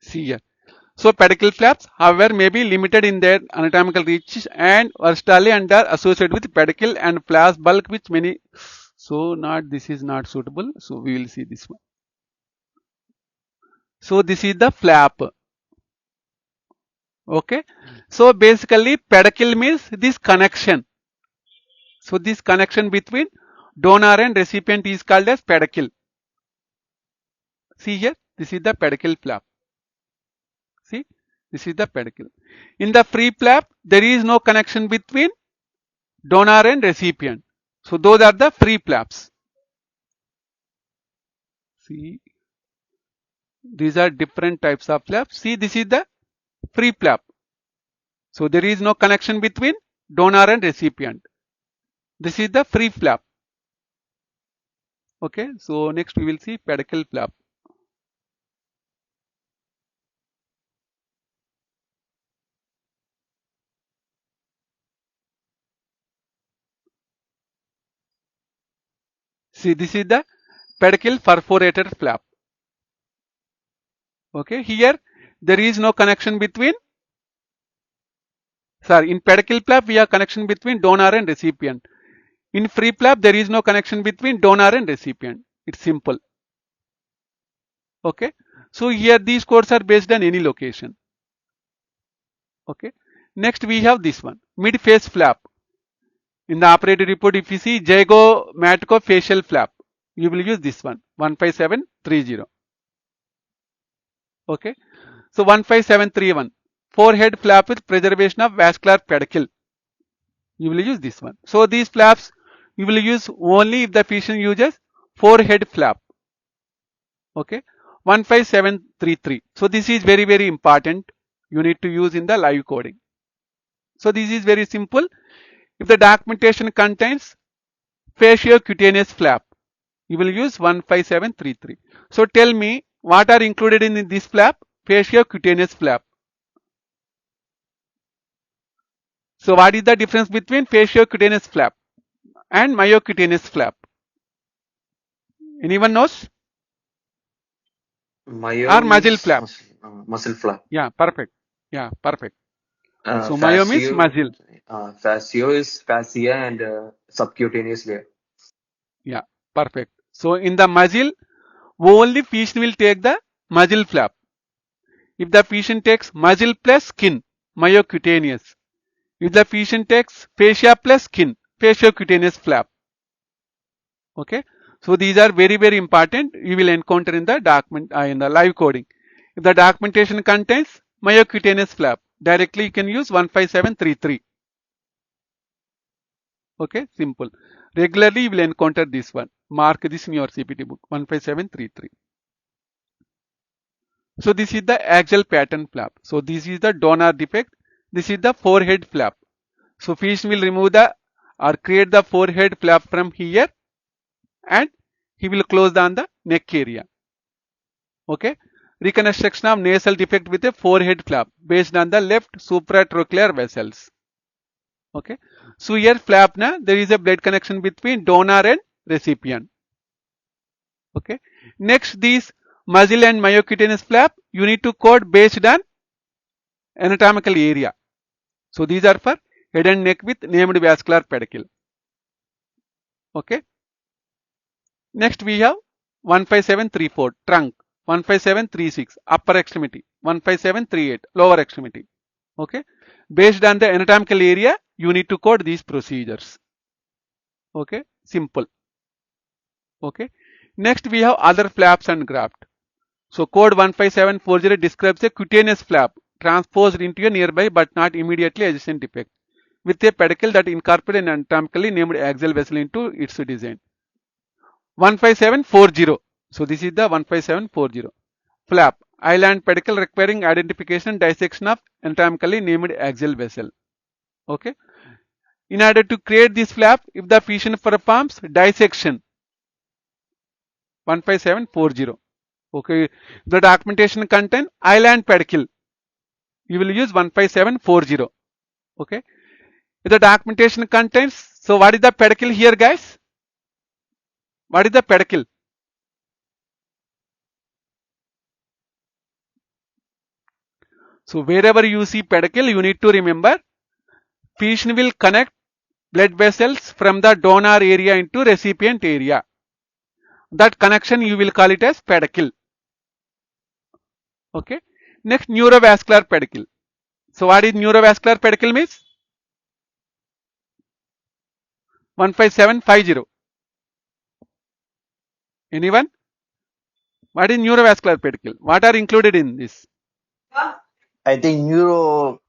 See here. So pedicle flaps, however, may be limited in their anatomical reach and versatility and are associated with pedicle and flaps bulk which many. So this is not suitable. So we will see this one. So this is the flap. Okay. So basically pedicle means this connection. So this connection between donor and recipient is called as pedicle. See here, this is the pedicle flap. See, this is the pedicle. In the free flap, there is no connection between donor and recipient. So those are the free flaps. See, these are different types of flaps. See, this is the free flap. So there is no connection between donor and recipient. This is the free flap. Okay, so next we will see pedicle flap. See, this is the pedicle perforated flap. Okay, here there is no connection between, sorry, in pedicle flap we have connection between donor and recipient. In free flap there is no connection between donor and recipient. It's simple. Okay, so here these codes are based on any location. Okay, next we have this one, mid face flap. In the operative report, if you see zygomatcofacial flap, you will use this one, 15730. Okay, so 15731, forehead flap with preservation of vascular pedicle. You will use this one. So these flaps you will use only if the patient uses forehead flap. Okay, 15733. So this is very, very important. You need to use in the live coding. So this is very simple. If the documentation contains faciocutaneous flap, you will use 15733. So tell me what are included in this flap? Faciocutaneous flap. So what is the difference between faciocutaneous flap and myocutaneous flap? Anyone knows? Myo Or muzzle means flap? muscle flap. Yeah, perfect. Yeah, perfect. So myo means muzzle. Fascio is fascia and subcutaneous layer. Yeah, perfect. So in the muzzle, only patient will take the muzzle flap. If the patient takes muzzle plus skin, myocutaneous. If the patient takes fascia plus skin, faciocutaneous flap. Okay. So these are very, very important. You will encounter in the document in the live coding. If the documentation contains myocutaneous flap, directly you can use 15733. Okay, simple. Regularly you will encounter this one. Mark this in your CPT book, 15733. So this is the axial pattern flap. So this is the donor defect. This is the forehead flap. So physician will remove the or create the forehead flap from here and he will close down the neck area. Okay. Reconstruction of nasal defect with a forehead flap based on the left supratrochlear vessels. Okay. So here flap na there is a blood connection between donor and recipient. Okay. Next, these muzzle and myocutaneous flap you need to code based on anatomical area. So these are for head and neck with named vascular pedicle. Okay. Next we have 15734 trunk, 15736 upper extremity, 15738 lower extremity. Okay. Based on the anatomical area, you need to code these procedures. Okay. Simple. Okay. Next we have other flaps and graft. So code 15740 describes a cutaneous flap transposed into a nearby but not immediately adjacent defect with a pedicle that incorporates an anatomically named axial vessel into its design. 15740. So this is the 15740. Flap, island pedicle requiring identification and dissection of anatomically named axial vessel. Okay. In order to create this flap, if the physician performs dissection, 15740. Okay. The documentation contain island pedicle. You will use 15740. Okay. If the documentation contains, so what is the pedicle here, guys? What is the pedicle? So wherever you see pedicle, you need to remember physician will connect blood vessels from the donor area into recipient area. That connection you will call it as pedicle. Okay. Next, neurovascular pedicle. So what is neurovascular pedicle means? 15750. Anyone? What is neurovascular pedicle? What are included in this? I think neuro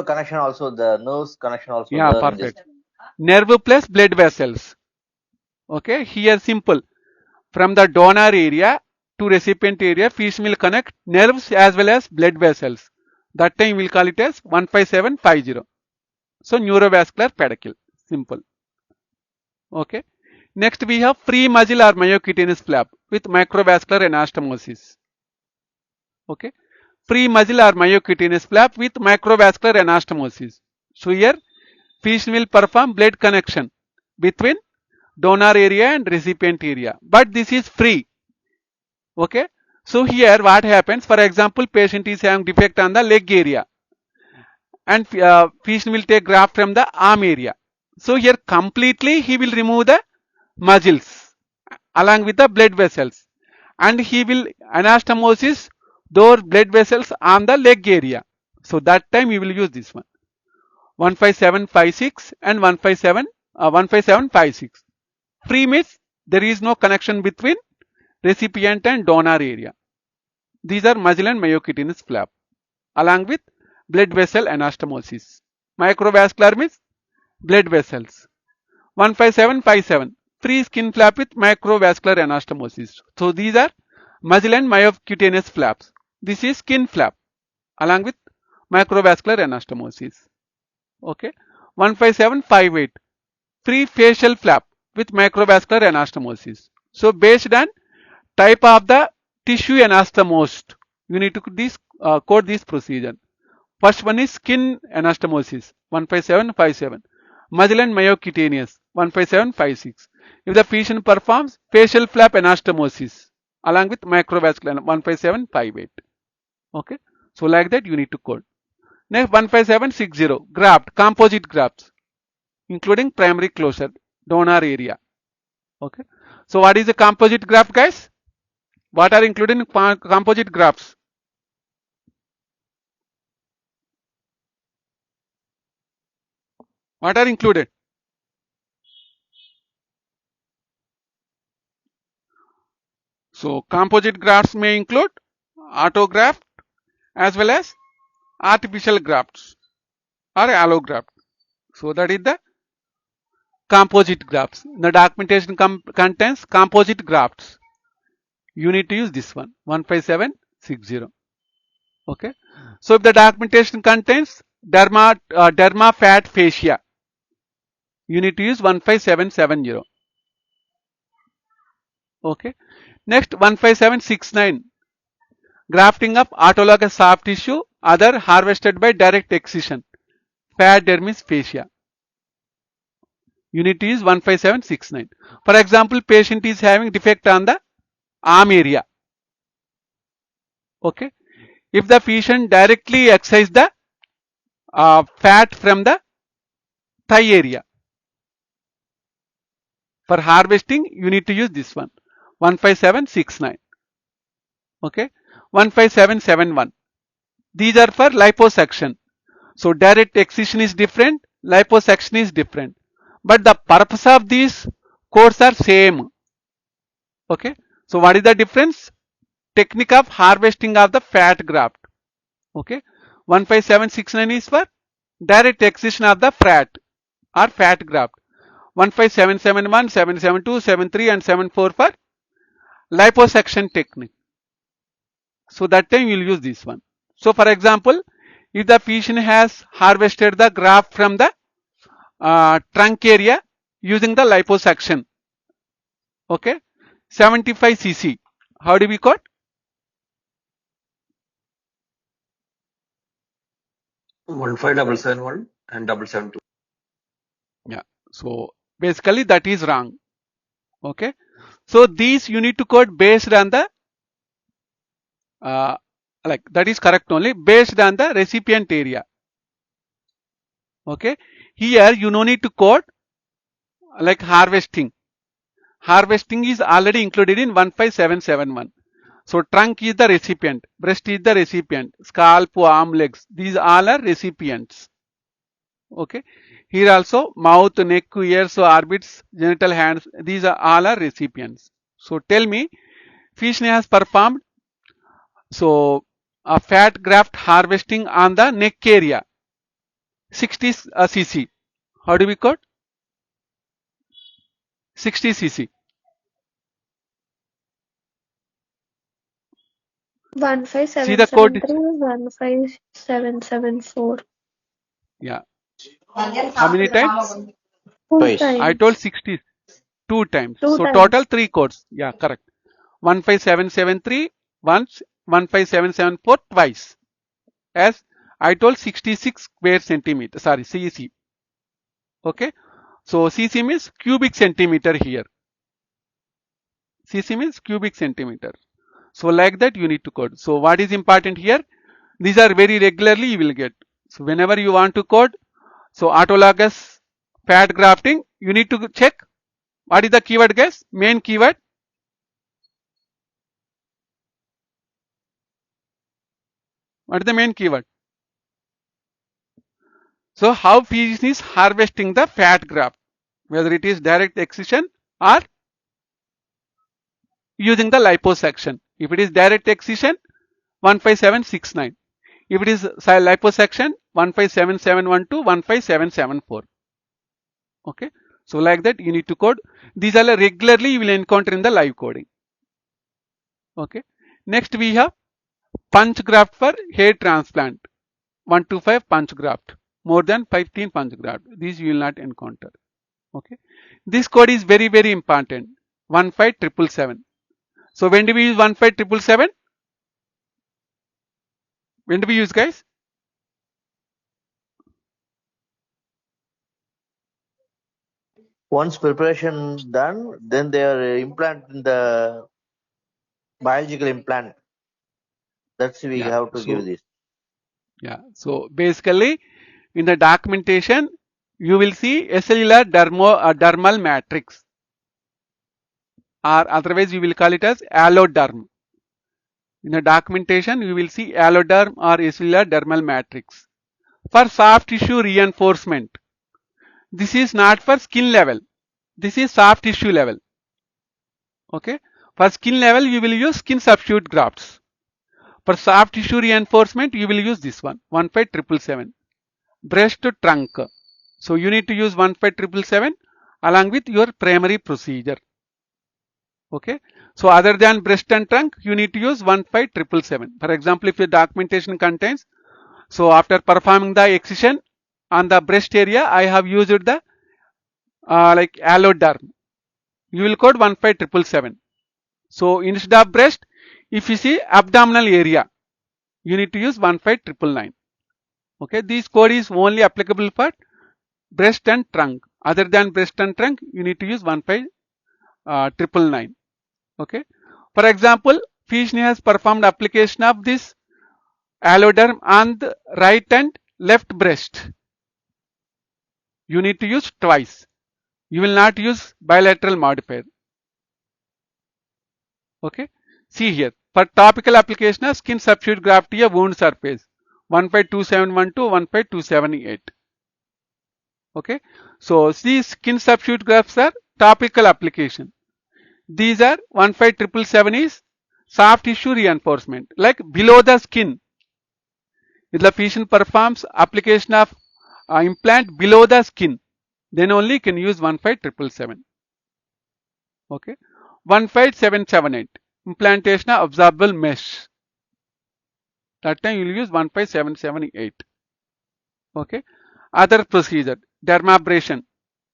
connection also, the nerves connection also Yeah, there in this. perfect. Nerve plus blood vessels. Okay, here simple. From the donor area to recipient area, physician will connect nerves as well as blood vessels. That time we'll call it as 15750. So neurovascular pedicle. Simple. Okay. Next we have free muscle or myocutaneous flap with microvascular anastomosis. Okay. Free muscle or myocutaneous flap with microvascular anastomosis. So here patient will perform blood connection between donor area and recipient area, but this is free. Okay. So here what happens, for example, patient is having defect on the leg area and patient will take graft from the arm area. So here completely he will remove the muscles along with the blood vessels and he will anastomosis those blood vessels on the leg area. So that time we will use this one 15756 and 15756. Free means there is no connection between recipient and donor area. These are muscle and myocutaneous flap along with blood vessel anastomosis. Microvascular means blood vessels. 15757 free skin flap with microvascular anastomosis. So these are muscle and myocutaneous flaps. This is skin flap along with microvascular anastomosis. Okay. 15758 free facial flap with microvascular anastomosis. So based on type of the tissue anastomosed, you need to code this procedure. First one is skin anastomosis 15757, muscle and myocutaneous 15756. If the patient performs facial flap anastomosis along with microvascular 15758. Okay, so like that you need to code. Next 15760 graft, composite grafts including primary closure, donor area. Okay, so what is a composite graft, guys? What are included in composite grafts? What are included? So composite grafts may include autograft as well as artificial grafts or allograft. So that is the composite grafts. The documentation contains composite grafts. You need to use this one 15760. Okay. So if the documentation contains derma fat fascia, you need to use 15770. Okay. Next 15769 grafting of autologous soft tissue other harvested by direct excision, fat dermis fascia. You need to use 15769. For example, patient is having defect on the arm area. Okay. If the patient directly excise the fat from the thigh area, for harvesting you need to use this one 15769. Okay. 15771. These are for liposuction. So direct excision is different, liposuction is different, but the purpose of these codes are same. Okay. So what is the difference? Technique of harvesting of the fat graft. Okay. 15769 is for direct excision of the fat or fat graft. 15771, 772, 73 and 74 for liposuction technique. So that time we will use this one. So for example, if the patient has harvested the graft from the trunk area using the liposuction, okay, 75 cc, how do we code? One 5771 and 772. Yeah. So basically that is wrong. Okay. So these you need to code based on the like that is correct only based on the recipient area. Okay. Here you no need to code like harvesting. Harvesting is already included in 15771. So trunk is the recipient, breast is the recipient, scalp, arm, legs, these all are recipients. Okay. Here also mouth, neck, ears, orbits, genital hands, these are all are recipients. So tell me, patient has performed so a fat graft harvesting on the neck area 60 cc. How do we code? 60 cc. 15773 See the code? 15774. Yeah. How many times? Full Twice. I time. told 60. 2 times. Two So times. total 3 codes. Yeah, correct. 15773 once, 15774 twice. As I told 66 square centimeter, sorry, cc. Okay. So cc means cubic centimeter here. Cc means cubic centimeter. So like that you need to code. So what is important here? These are very regularly you will get. So whenever you want to code, so autologous fat grafting, you need to check what is the keyword, guys? Main keyword. What is the main keyword? So how physician is harvesting the fat graft, whether it is direct excision or using the liposuction. If it is direct excision, 15769. If it is liposuction, 157712, 15774. Okay. So like that you need to code. These are regularly you will encounter in the live coding. Okay. Next we have punch graft for hair transplant. 125 punch graft. More than 15 punch graft. These you will not encounter. Okay. This code is very, very important. 15777. So when do we use 15777? When do we use, guys? Once preparation done, then they are implanting the biological implant. That's we Yeah. have to give this. Yeah. So basically, in the documentation, you will see acellular dermal matrix, or otherwise you will call it as alloderm. In the documentation, you will see alloderm or acellular dermal matrix. For soft tissue reinforcement, this is not for skin level. This is soft tissue level. Okay. For skin level, you will use skin substitute grafts. For soft tissue reinforcement, you will use this one, 15777. Breast to trunk. So you need to use 15777 along with your primary procedure. Okay. So other than breast and trunk, you need to use 15777. For example, if your documentation contains, so after performing the excision on the breast area, I have used the like alloderm. You will code 15777. So instead of breast, if you see abdominal area, you need to use 15999. Okay, this code is only applicable for breast and trunk. Other than breast and trunk, you need to use 15999. Okay. For example, physician has performed application of this alloderm on the right and left breast. You need to use twice. You will not use bilateral modifier. Okay. See here. For topical application of skin substitute graft to a wound surface, 1527112, 15278. Okay. So these skin substitute grafts are topical application. These are 15777 is soft tissue reinforcement, like below the skin. If the physician performs application of implant below the skin, then only can use 15777. Okay. 15778, implantation of absorbable mesh. That time you will use 15778. Okay. Other procedure, dermabrasion,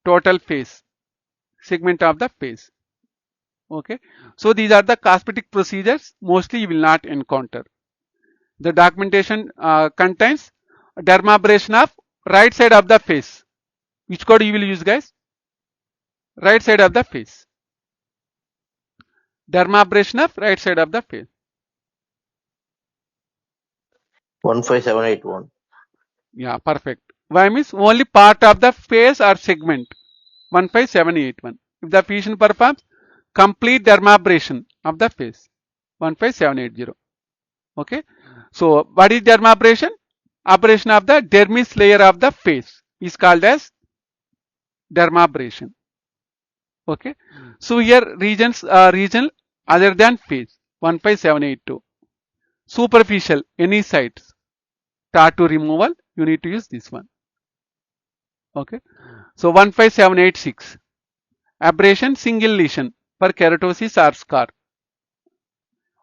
total face, segment of the face. Okay. So these are the cosmetic procedures mostly you will not encounter. The documentation contains dermabrasion of right side of the face. Which code you will use, guys? Right side of the face. Dermabrasion of right side of the face. 15781. Yeah, perfect. Why means only part of the face or segment. 15781. If the physician performs complete dermabrasion of the face, 15780. Okay. So what is dermabrasion? Abrasion of the dermis layer of the face is called as dermabrasion. Okay. So here regions regional other than face, 15782. Superficial, any sites, tattoo removal, you need to use this one. Okay. So 15786. Abrasion single lesion for keratosis or scar.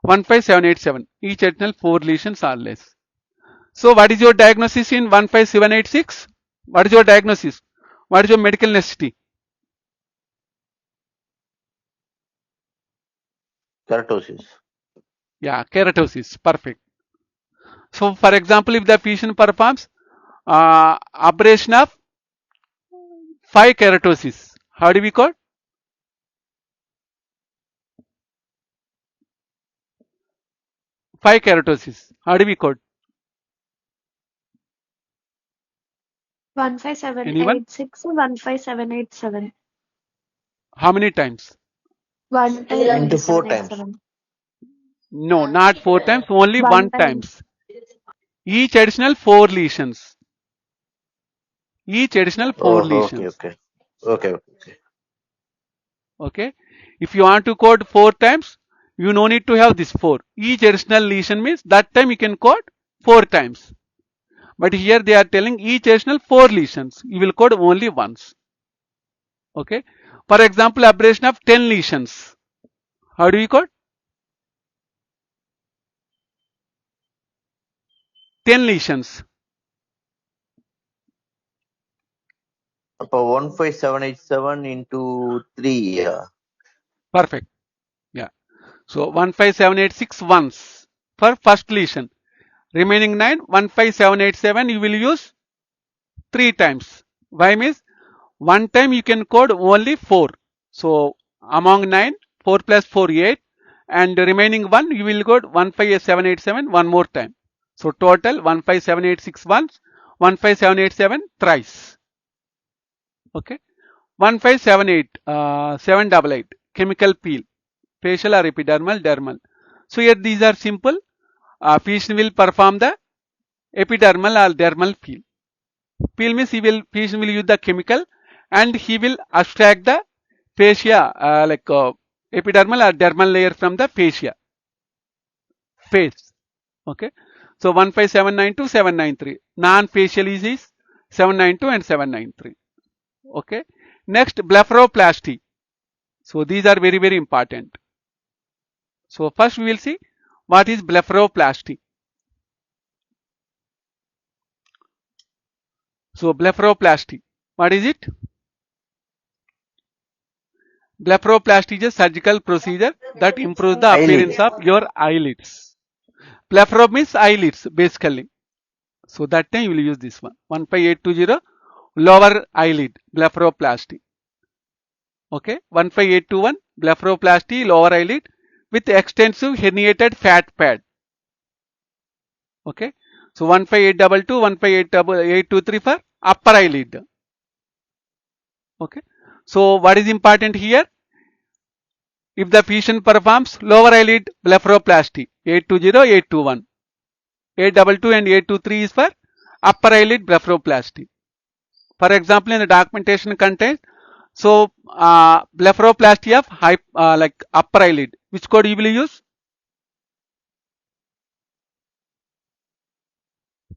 15787. Each additional 4 lesions or less. So what is your diagnosis in 15786? What is your diagnosis? What is your medical necessity? Keratosis. Yeah, keratosis. Perfect. So, for example, if the patient performs abrasion of 5 keratosis, how do we call? 5 keratosis. How do we code? Anyone? 15786 15787. How many times? One time Into 4 times. 15787. No, not 4 times, only One 1 time. times. Each additional 4 lesions. Each additional 4 Oh, okay, lesions. okay. Okay, okay. Okay. If you want to code 4 times, you no need to have this 4. Each additional lesion means that time you can code 4 times. But here they are telling each additional 4 lesions. You will code only once. Okay. For example, abrasion of 10 lesions. How do we code? 10 lesions. About 15787 into 3, yeah. Perfect. Yeah. So 15786 once for first lesion. Remaining 9, 15787 you will use 3 times. Why means one time you can code only 4. So among 9, 4 plus 4, 8. And the remaining 1 you will code 15787 one more time. So total 15786 once, 15787 thrice. Okay. 1578, 788, chemical peel, facial or epidermal, dermal. So here these are simple. Patient will perform the epidermal or dermal peel. Peel means patient will use the chemical and he will abstract the fascia epidermal or dermal layer from the fascia face. Okay. So 15792, 793. Non-facial is 792 and 793. Okay. Next, blepharoplasty. So these are very, very important. So first we will see what is blepharoplasty. So blepharoplasty, what is it? Blepharoplasty is a surgical procedure that improves the appearance of your eyelids. Blepharo means eyelids basically. So that time you will use this one. 15820 lower eyelid blepharoplasty. Okay, 15821 blepharoplasty lower eyelid with extensive herniated fat pad. Okay, so 15822 15823 for upper eyelid. Okay, so what is important here? If the patient performs lower eyelid blepharoplasty 820 821, 822 and 823 is for upper eyelid blepharoplasty. For example, in the documentation contains so blepharoplasty of upper eyelid. Which code you will use?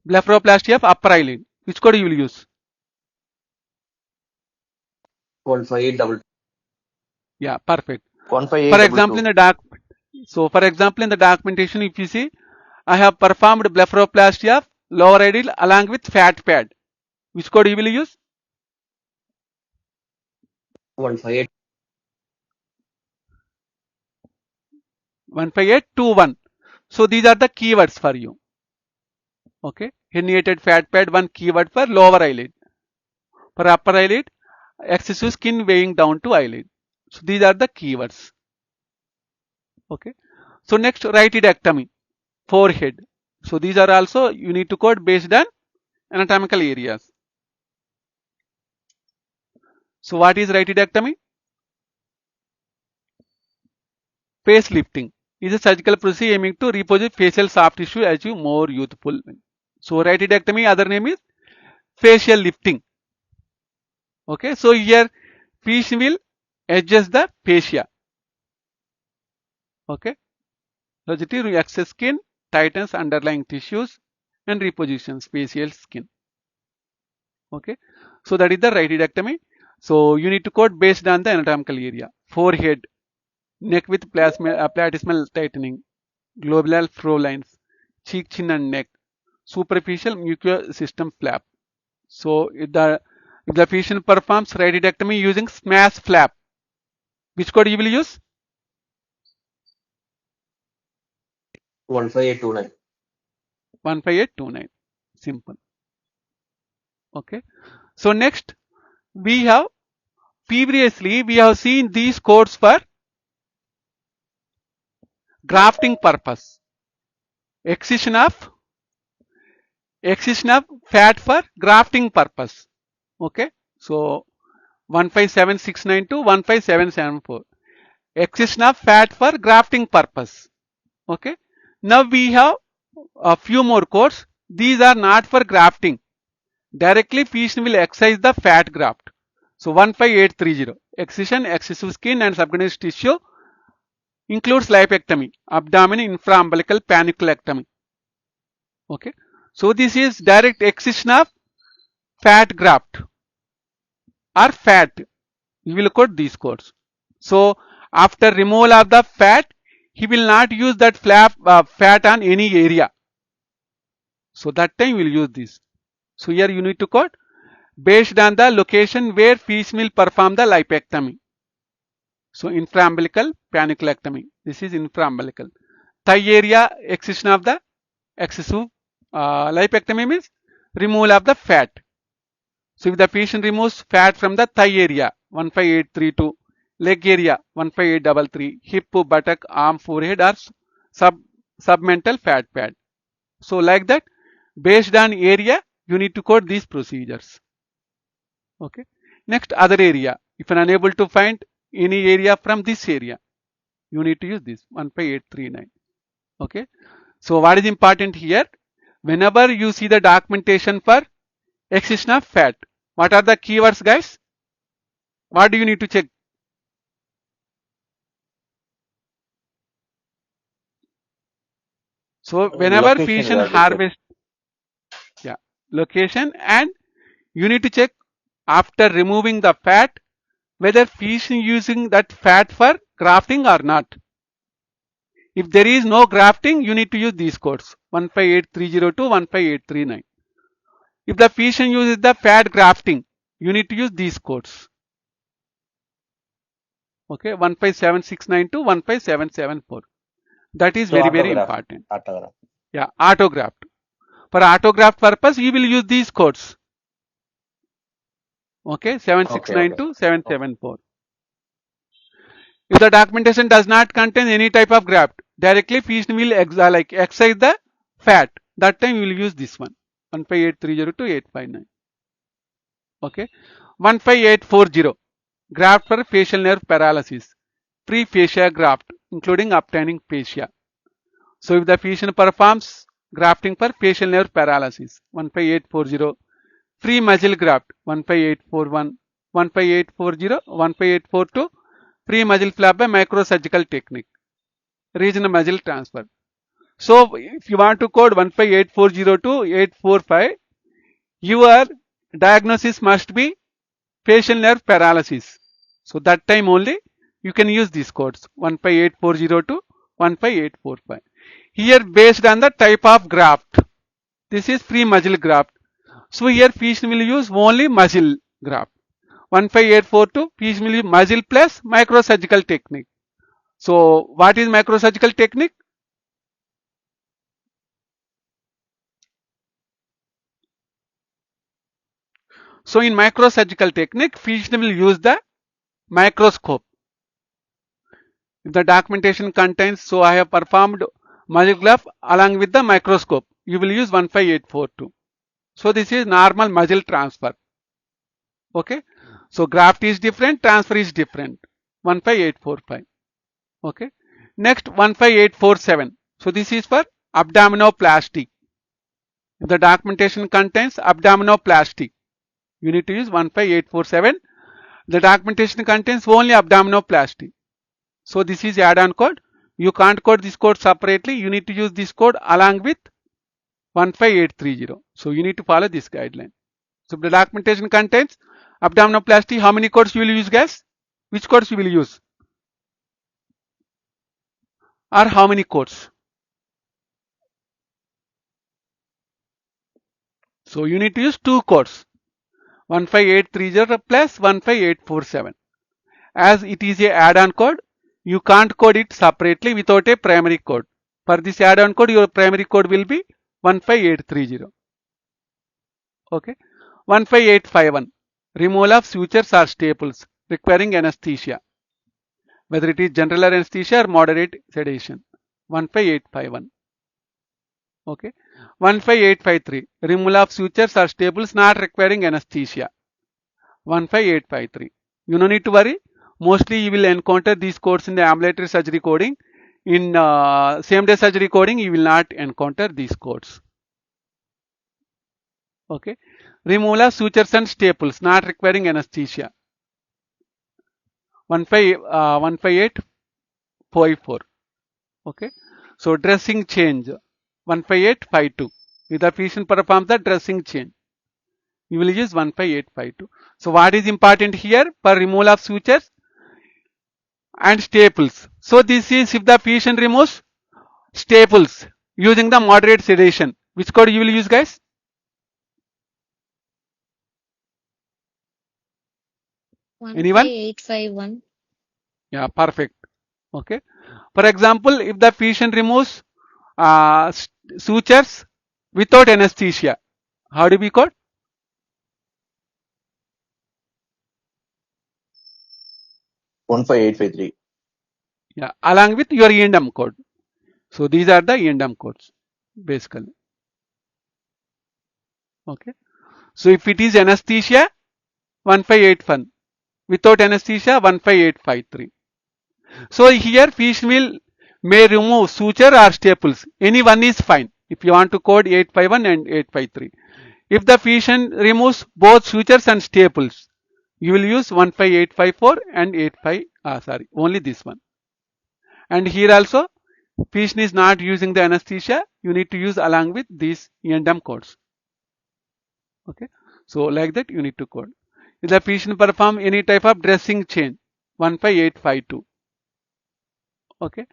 Blepharoplasty of upper eyelid. Which code you will use? 15822. Yeah, perfect. For 15822. example, in the documentation, if you see, I have performed blepharoplasty of lower eyelid along with fat pad. Which code you will use? 158. 15821. So these are the keywords for you. Okay, herniated fat pad, one keyword for lower eyelid. For upper eyelid, excessive skin weighing down to eyelid. So these are the keywords. Okay. So next, rhytidectomy, forehead. So these are also you need to code based on anatomical areas. So what is rhytidectomy? Facelifting is a surgical procedure aiming to reposition facial soft tissue as you more youthful. So rhytidectomy, other name is facial lifting. Okay, so here fish will adjust the fascia. Okay, positive excess skin, tightens underlying tissues and repositions facial skin. Okay, so that is the rhytidectomy. So you need to code based on the anatomical area. Forehead, neck with platysmal tightening, globular flow lines, cheek, chin and neck, superficial mucous system flap. So if the patient performs rhytidectomy using smash flap, which code you will use? 15829. 15829. Simple. Okay. So next we have previously we have seen these codes for grafting purpose. Excision of fat for grafting purpose. Okay. So 157692 15774. Excision of fat for grafting purpose. Okay. Now we have a few more codes. These are not for grafting. Directly physician will excise the fat graft. So 15830. Excision, excessive skin and subcutaneous tissue includes lipectomy, abdomen, infraumbilical paniculectomy. Okay. So this is direct excision of fat graft or fat. We will code these codes. So after removal of the fat, he will not use that fat on any area. So that time we will use this. So here you need to code based on the location where physician will perform the lipectomy. So infraumbilical paniculectomy. This is infraumbilical. Thigh area excision of the excessive lipectomy means removal of the fat. So if the patient removes fat from the thigh area 15832, leg area 15833, hip, buttock, arm, forehead or submental fat pad. So like that, based on area, you need to code these procedures. Okay. Next, other area. If you are unable to find any area from this area, you need to use this 15839. Okay. So what is important here? Whenever you see the documentation for excision of fat, what are the keywords, guys? What do you need to check? So whenever Location physician we have to check. harvest, location, and you need to check after removing the fat whether physician using that fat for grafting or not. If there is no grafting, you need to use these codes 158302, 15839. If the physician uses the fat grafting, you need to use these codes. Okay, 157692, 15774. That is very important. Autograph. Yeah, autograft. For autograft purpose, you will use these codes. Okay, 7692, 774. If the documentation does not contain any type of graft, directly physician will excise the fat. That time you will use this one 15830 to 859. Okay, 15840. Graft for facial nerve paralysis, pre-fascia graft, including obtaining fascia. So if the physician performs grafting for facial nerve paralysis, 15840, free muscle graft, 15841, 15840, 15842, free muscle flap by microsurgical technique, regional muscle transfer. So if you want to code 15840 to 845, your diagnosis must be facial nerve paralysis. So that time only you can use these codes 15840 to 15845. Here based on the type of graft, this is free muscle graft. So here physician will use only muscle graft. 15842 physician will use muscle plus microsurgical technique. So what is microsurgical technique? So in microsurgical technique, physician will use the microscope. If the documentation contains, so I have performed muscle graft along with the microscope, you will use 15842. So this is normal muscle transfer. Okay. So graft is different, transfer is different. 15845. Okay. Next 15847. So this is for abdominoplasty. If the documentation contains abdominoplasty, you need to use 15847. The documentation contains only abdominoplasty. So this is add-on code. You can't code this code separately. You need to use this code along with 15830. So you need to follow this guideline. So if the documentation contains abdominoplasty, how many codes you will use, guys? Which codes you will use? Or how many codes? So you need to use two codes 15830 plus 15847. As it is a add-on code, you can't code it separately without a primary code. For this add-on code, your primary code will be 15830. Okay. 15851. Removal of sutures or staples requiring anesthesia, whether it is general anesthesia or moderate sedation. 15851. Okay. 15853. Removal of sutures or staples not requiring anesthesia. 15853. You no need to worry. Mostly you will encounter these codes in the ambulatory surgery coding. In same day surgery coding, you will not encounter these codes. Okay. Removal of sutures and staples not requiring anesthesia. 15854. Okay. So dressing change. 15852. If the patient performs the dressing change, you will use 15852. So what is important here for removal of sutures and staples? So this is if the patient removes staples using the moderate sedation. Which code you will use, guys? Anyone? 15851. Yeah, perfect. Okay. For example, if the patient removes sutures without anesthesia, how do we code? 15853. Yeah, along with your E&M code. So these are the E&M codes, basically. Okay. So if it is anesthesia, 15851. Without anesthesia, 15853. So here fish may remove suture or staples. Any one is fine. If you want to code 851 and 853. If the patient removes both sutures and staples, you will use 15854 and only this one. And here also, patient is not using the anesthesia. You need to use along with these E&M codes. Okay. So like that you need to code. If the patient perform any type of dressing change, 15852. Okay.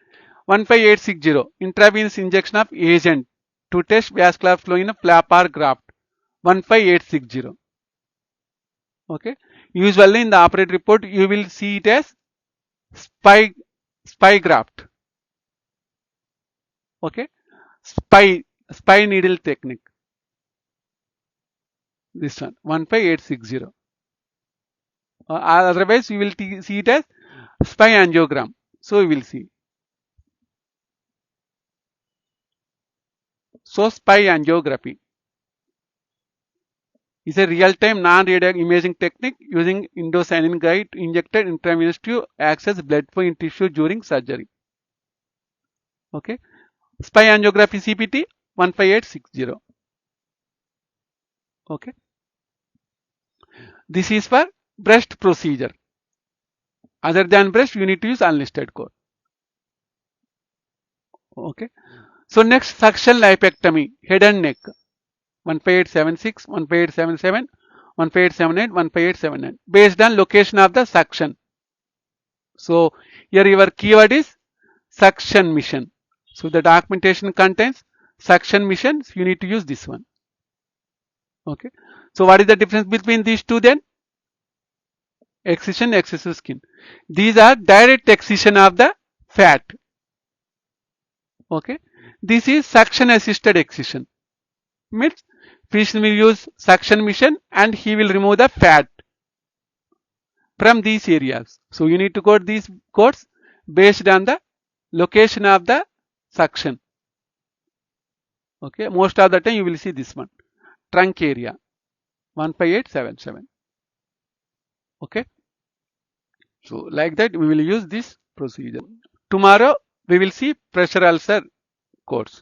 15860. Intravenous injection of agent to test vascular flow in a flap or graft. 15860. Okay. Usually in the operative report, you will see it as spy graft. Okay. Spy needle technique. This one. 15860. Otherwise, you will see it as spy angiogram. So we will see. So spy angiography is a real-time non-radiologic imaging technique using indocyanine guide injected intravenous to access blood flow in tissue during surgery. Okay. Spy angiography CPT 15860. Okay. This is for breast procedure. Other than breast, you need to use unlisted code. Okay. So next, suction lipectomy, head and neck. 15876, 15877, 15878, 15879. Based on location of the suction. So here your keyword is suction mission. So the documentation contains suction mission. So you need to use this one. Okay. So what is the difference between these two then? Excision, excessive skin. These are direct excision of the fat. Okay. This is suction assisted excision. Means patient will use suction mission and he will remove the fat from these areas. So you need to code these codes based on the location of the suction. Okay. Most of the time you will see this one. Trunk area. 15877. Okay. So like that we will use this procedure. Tomorrow we will see pressure ulcer codes.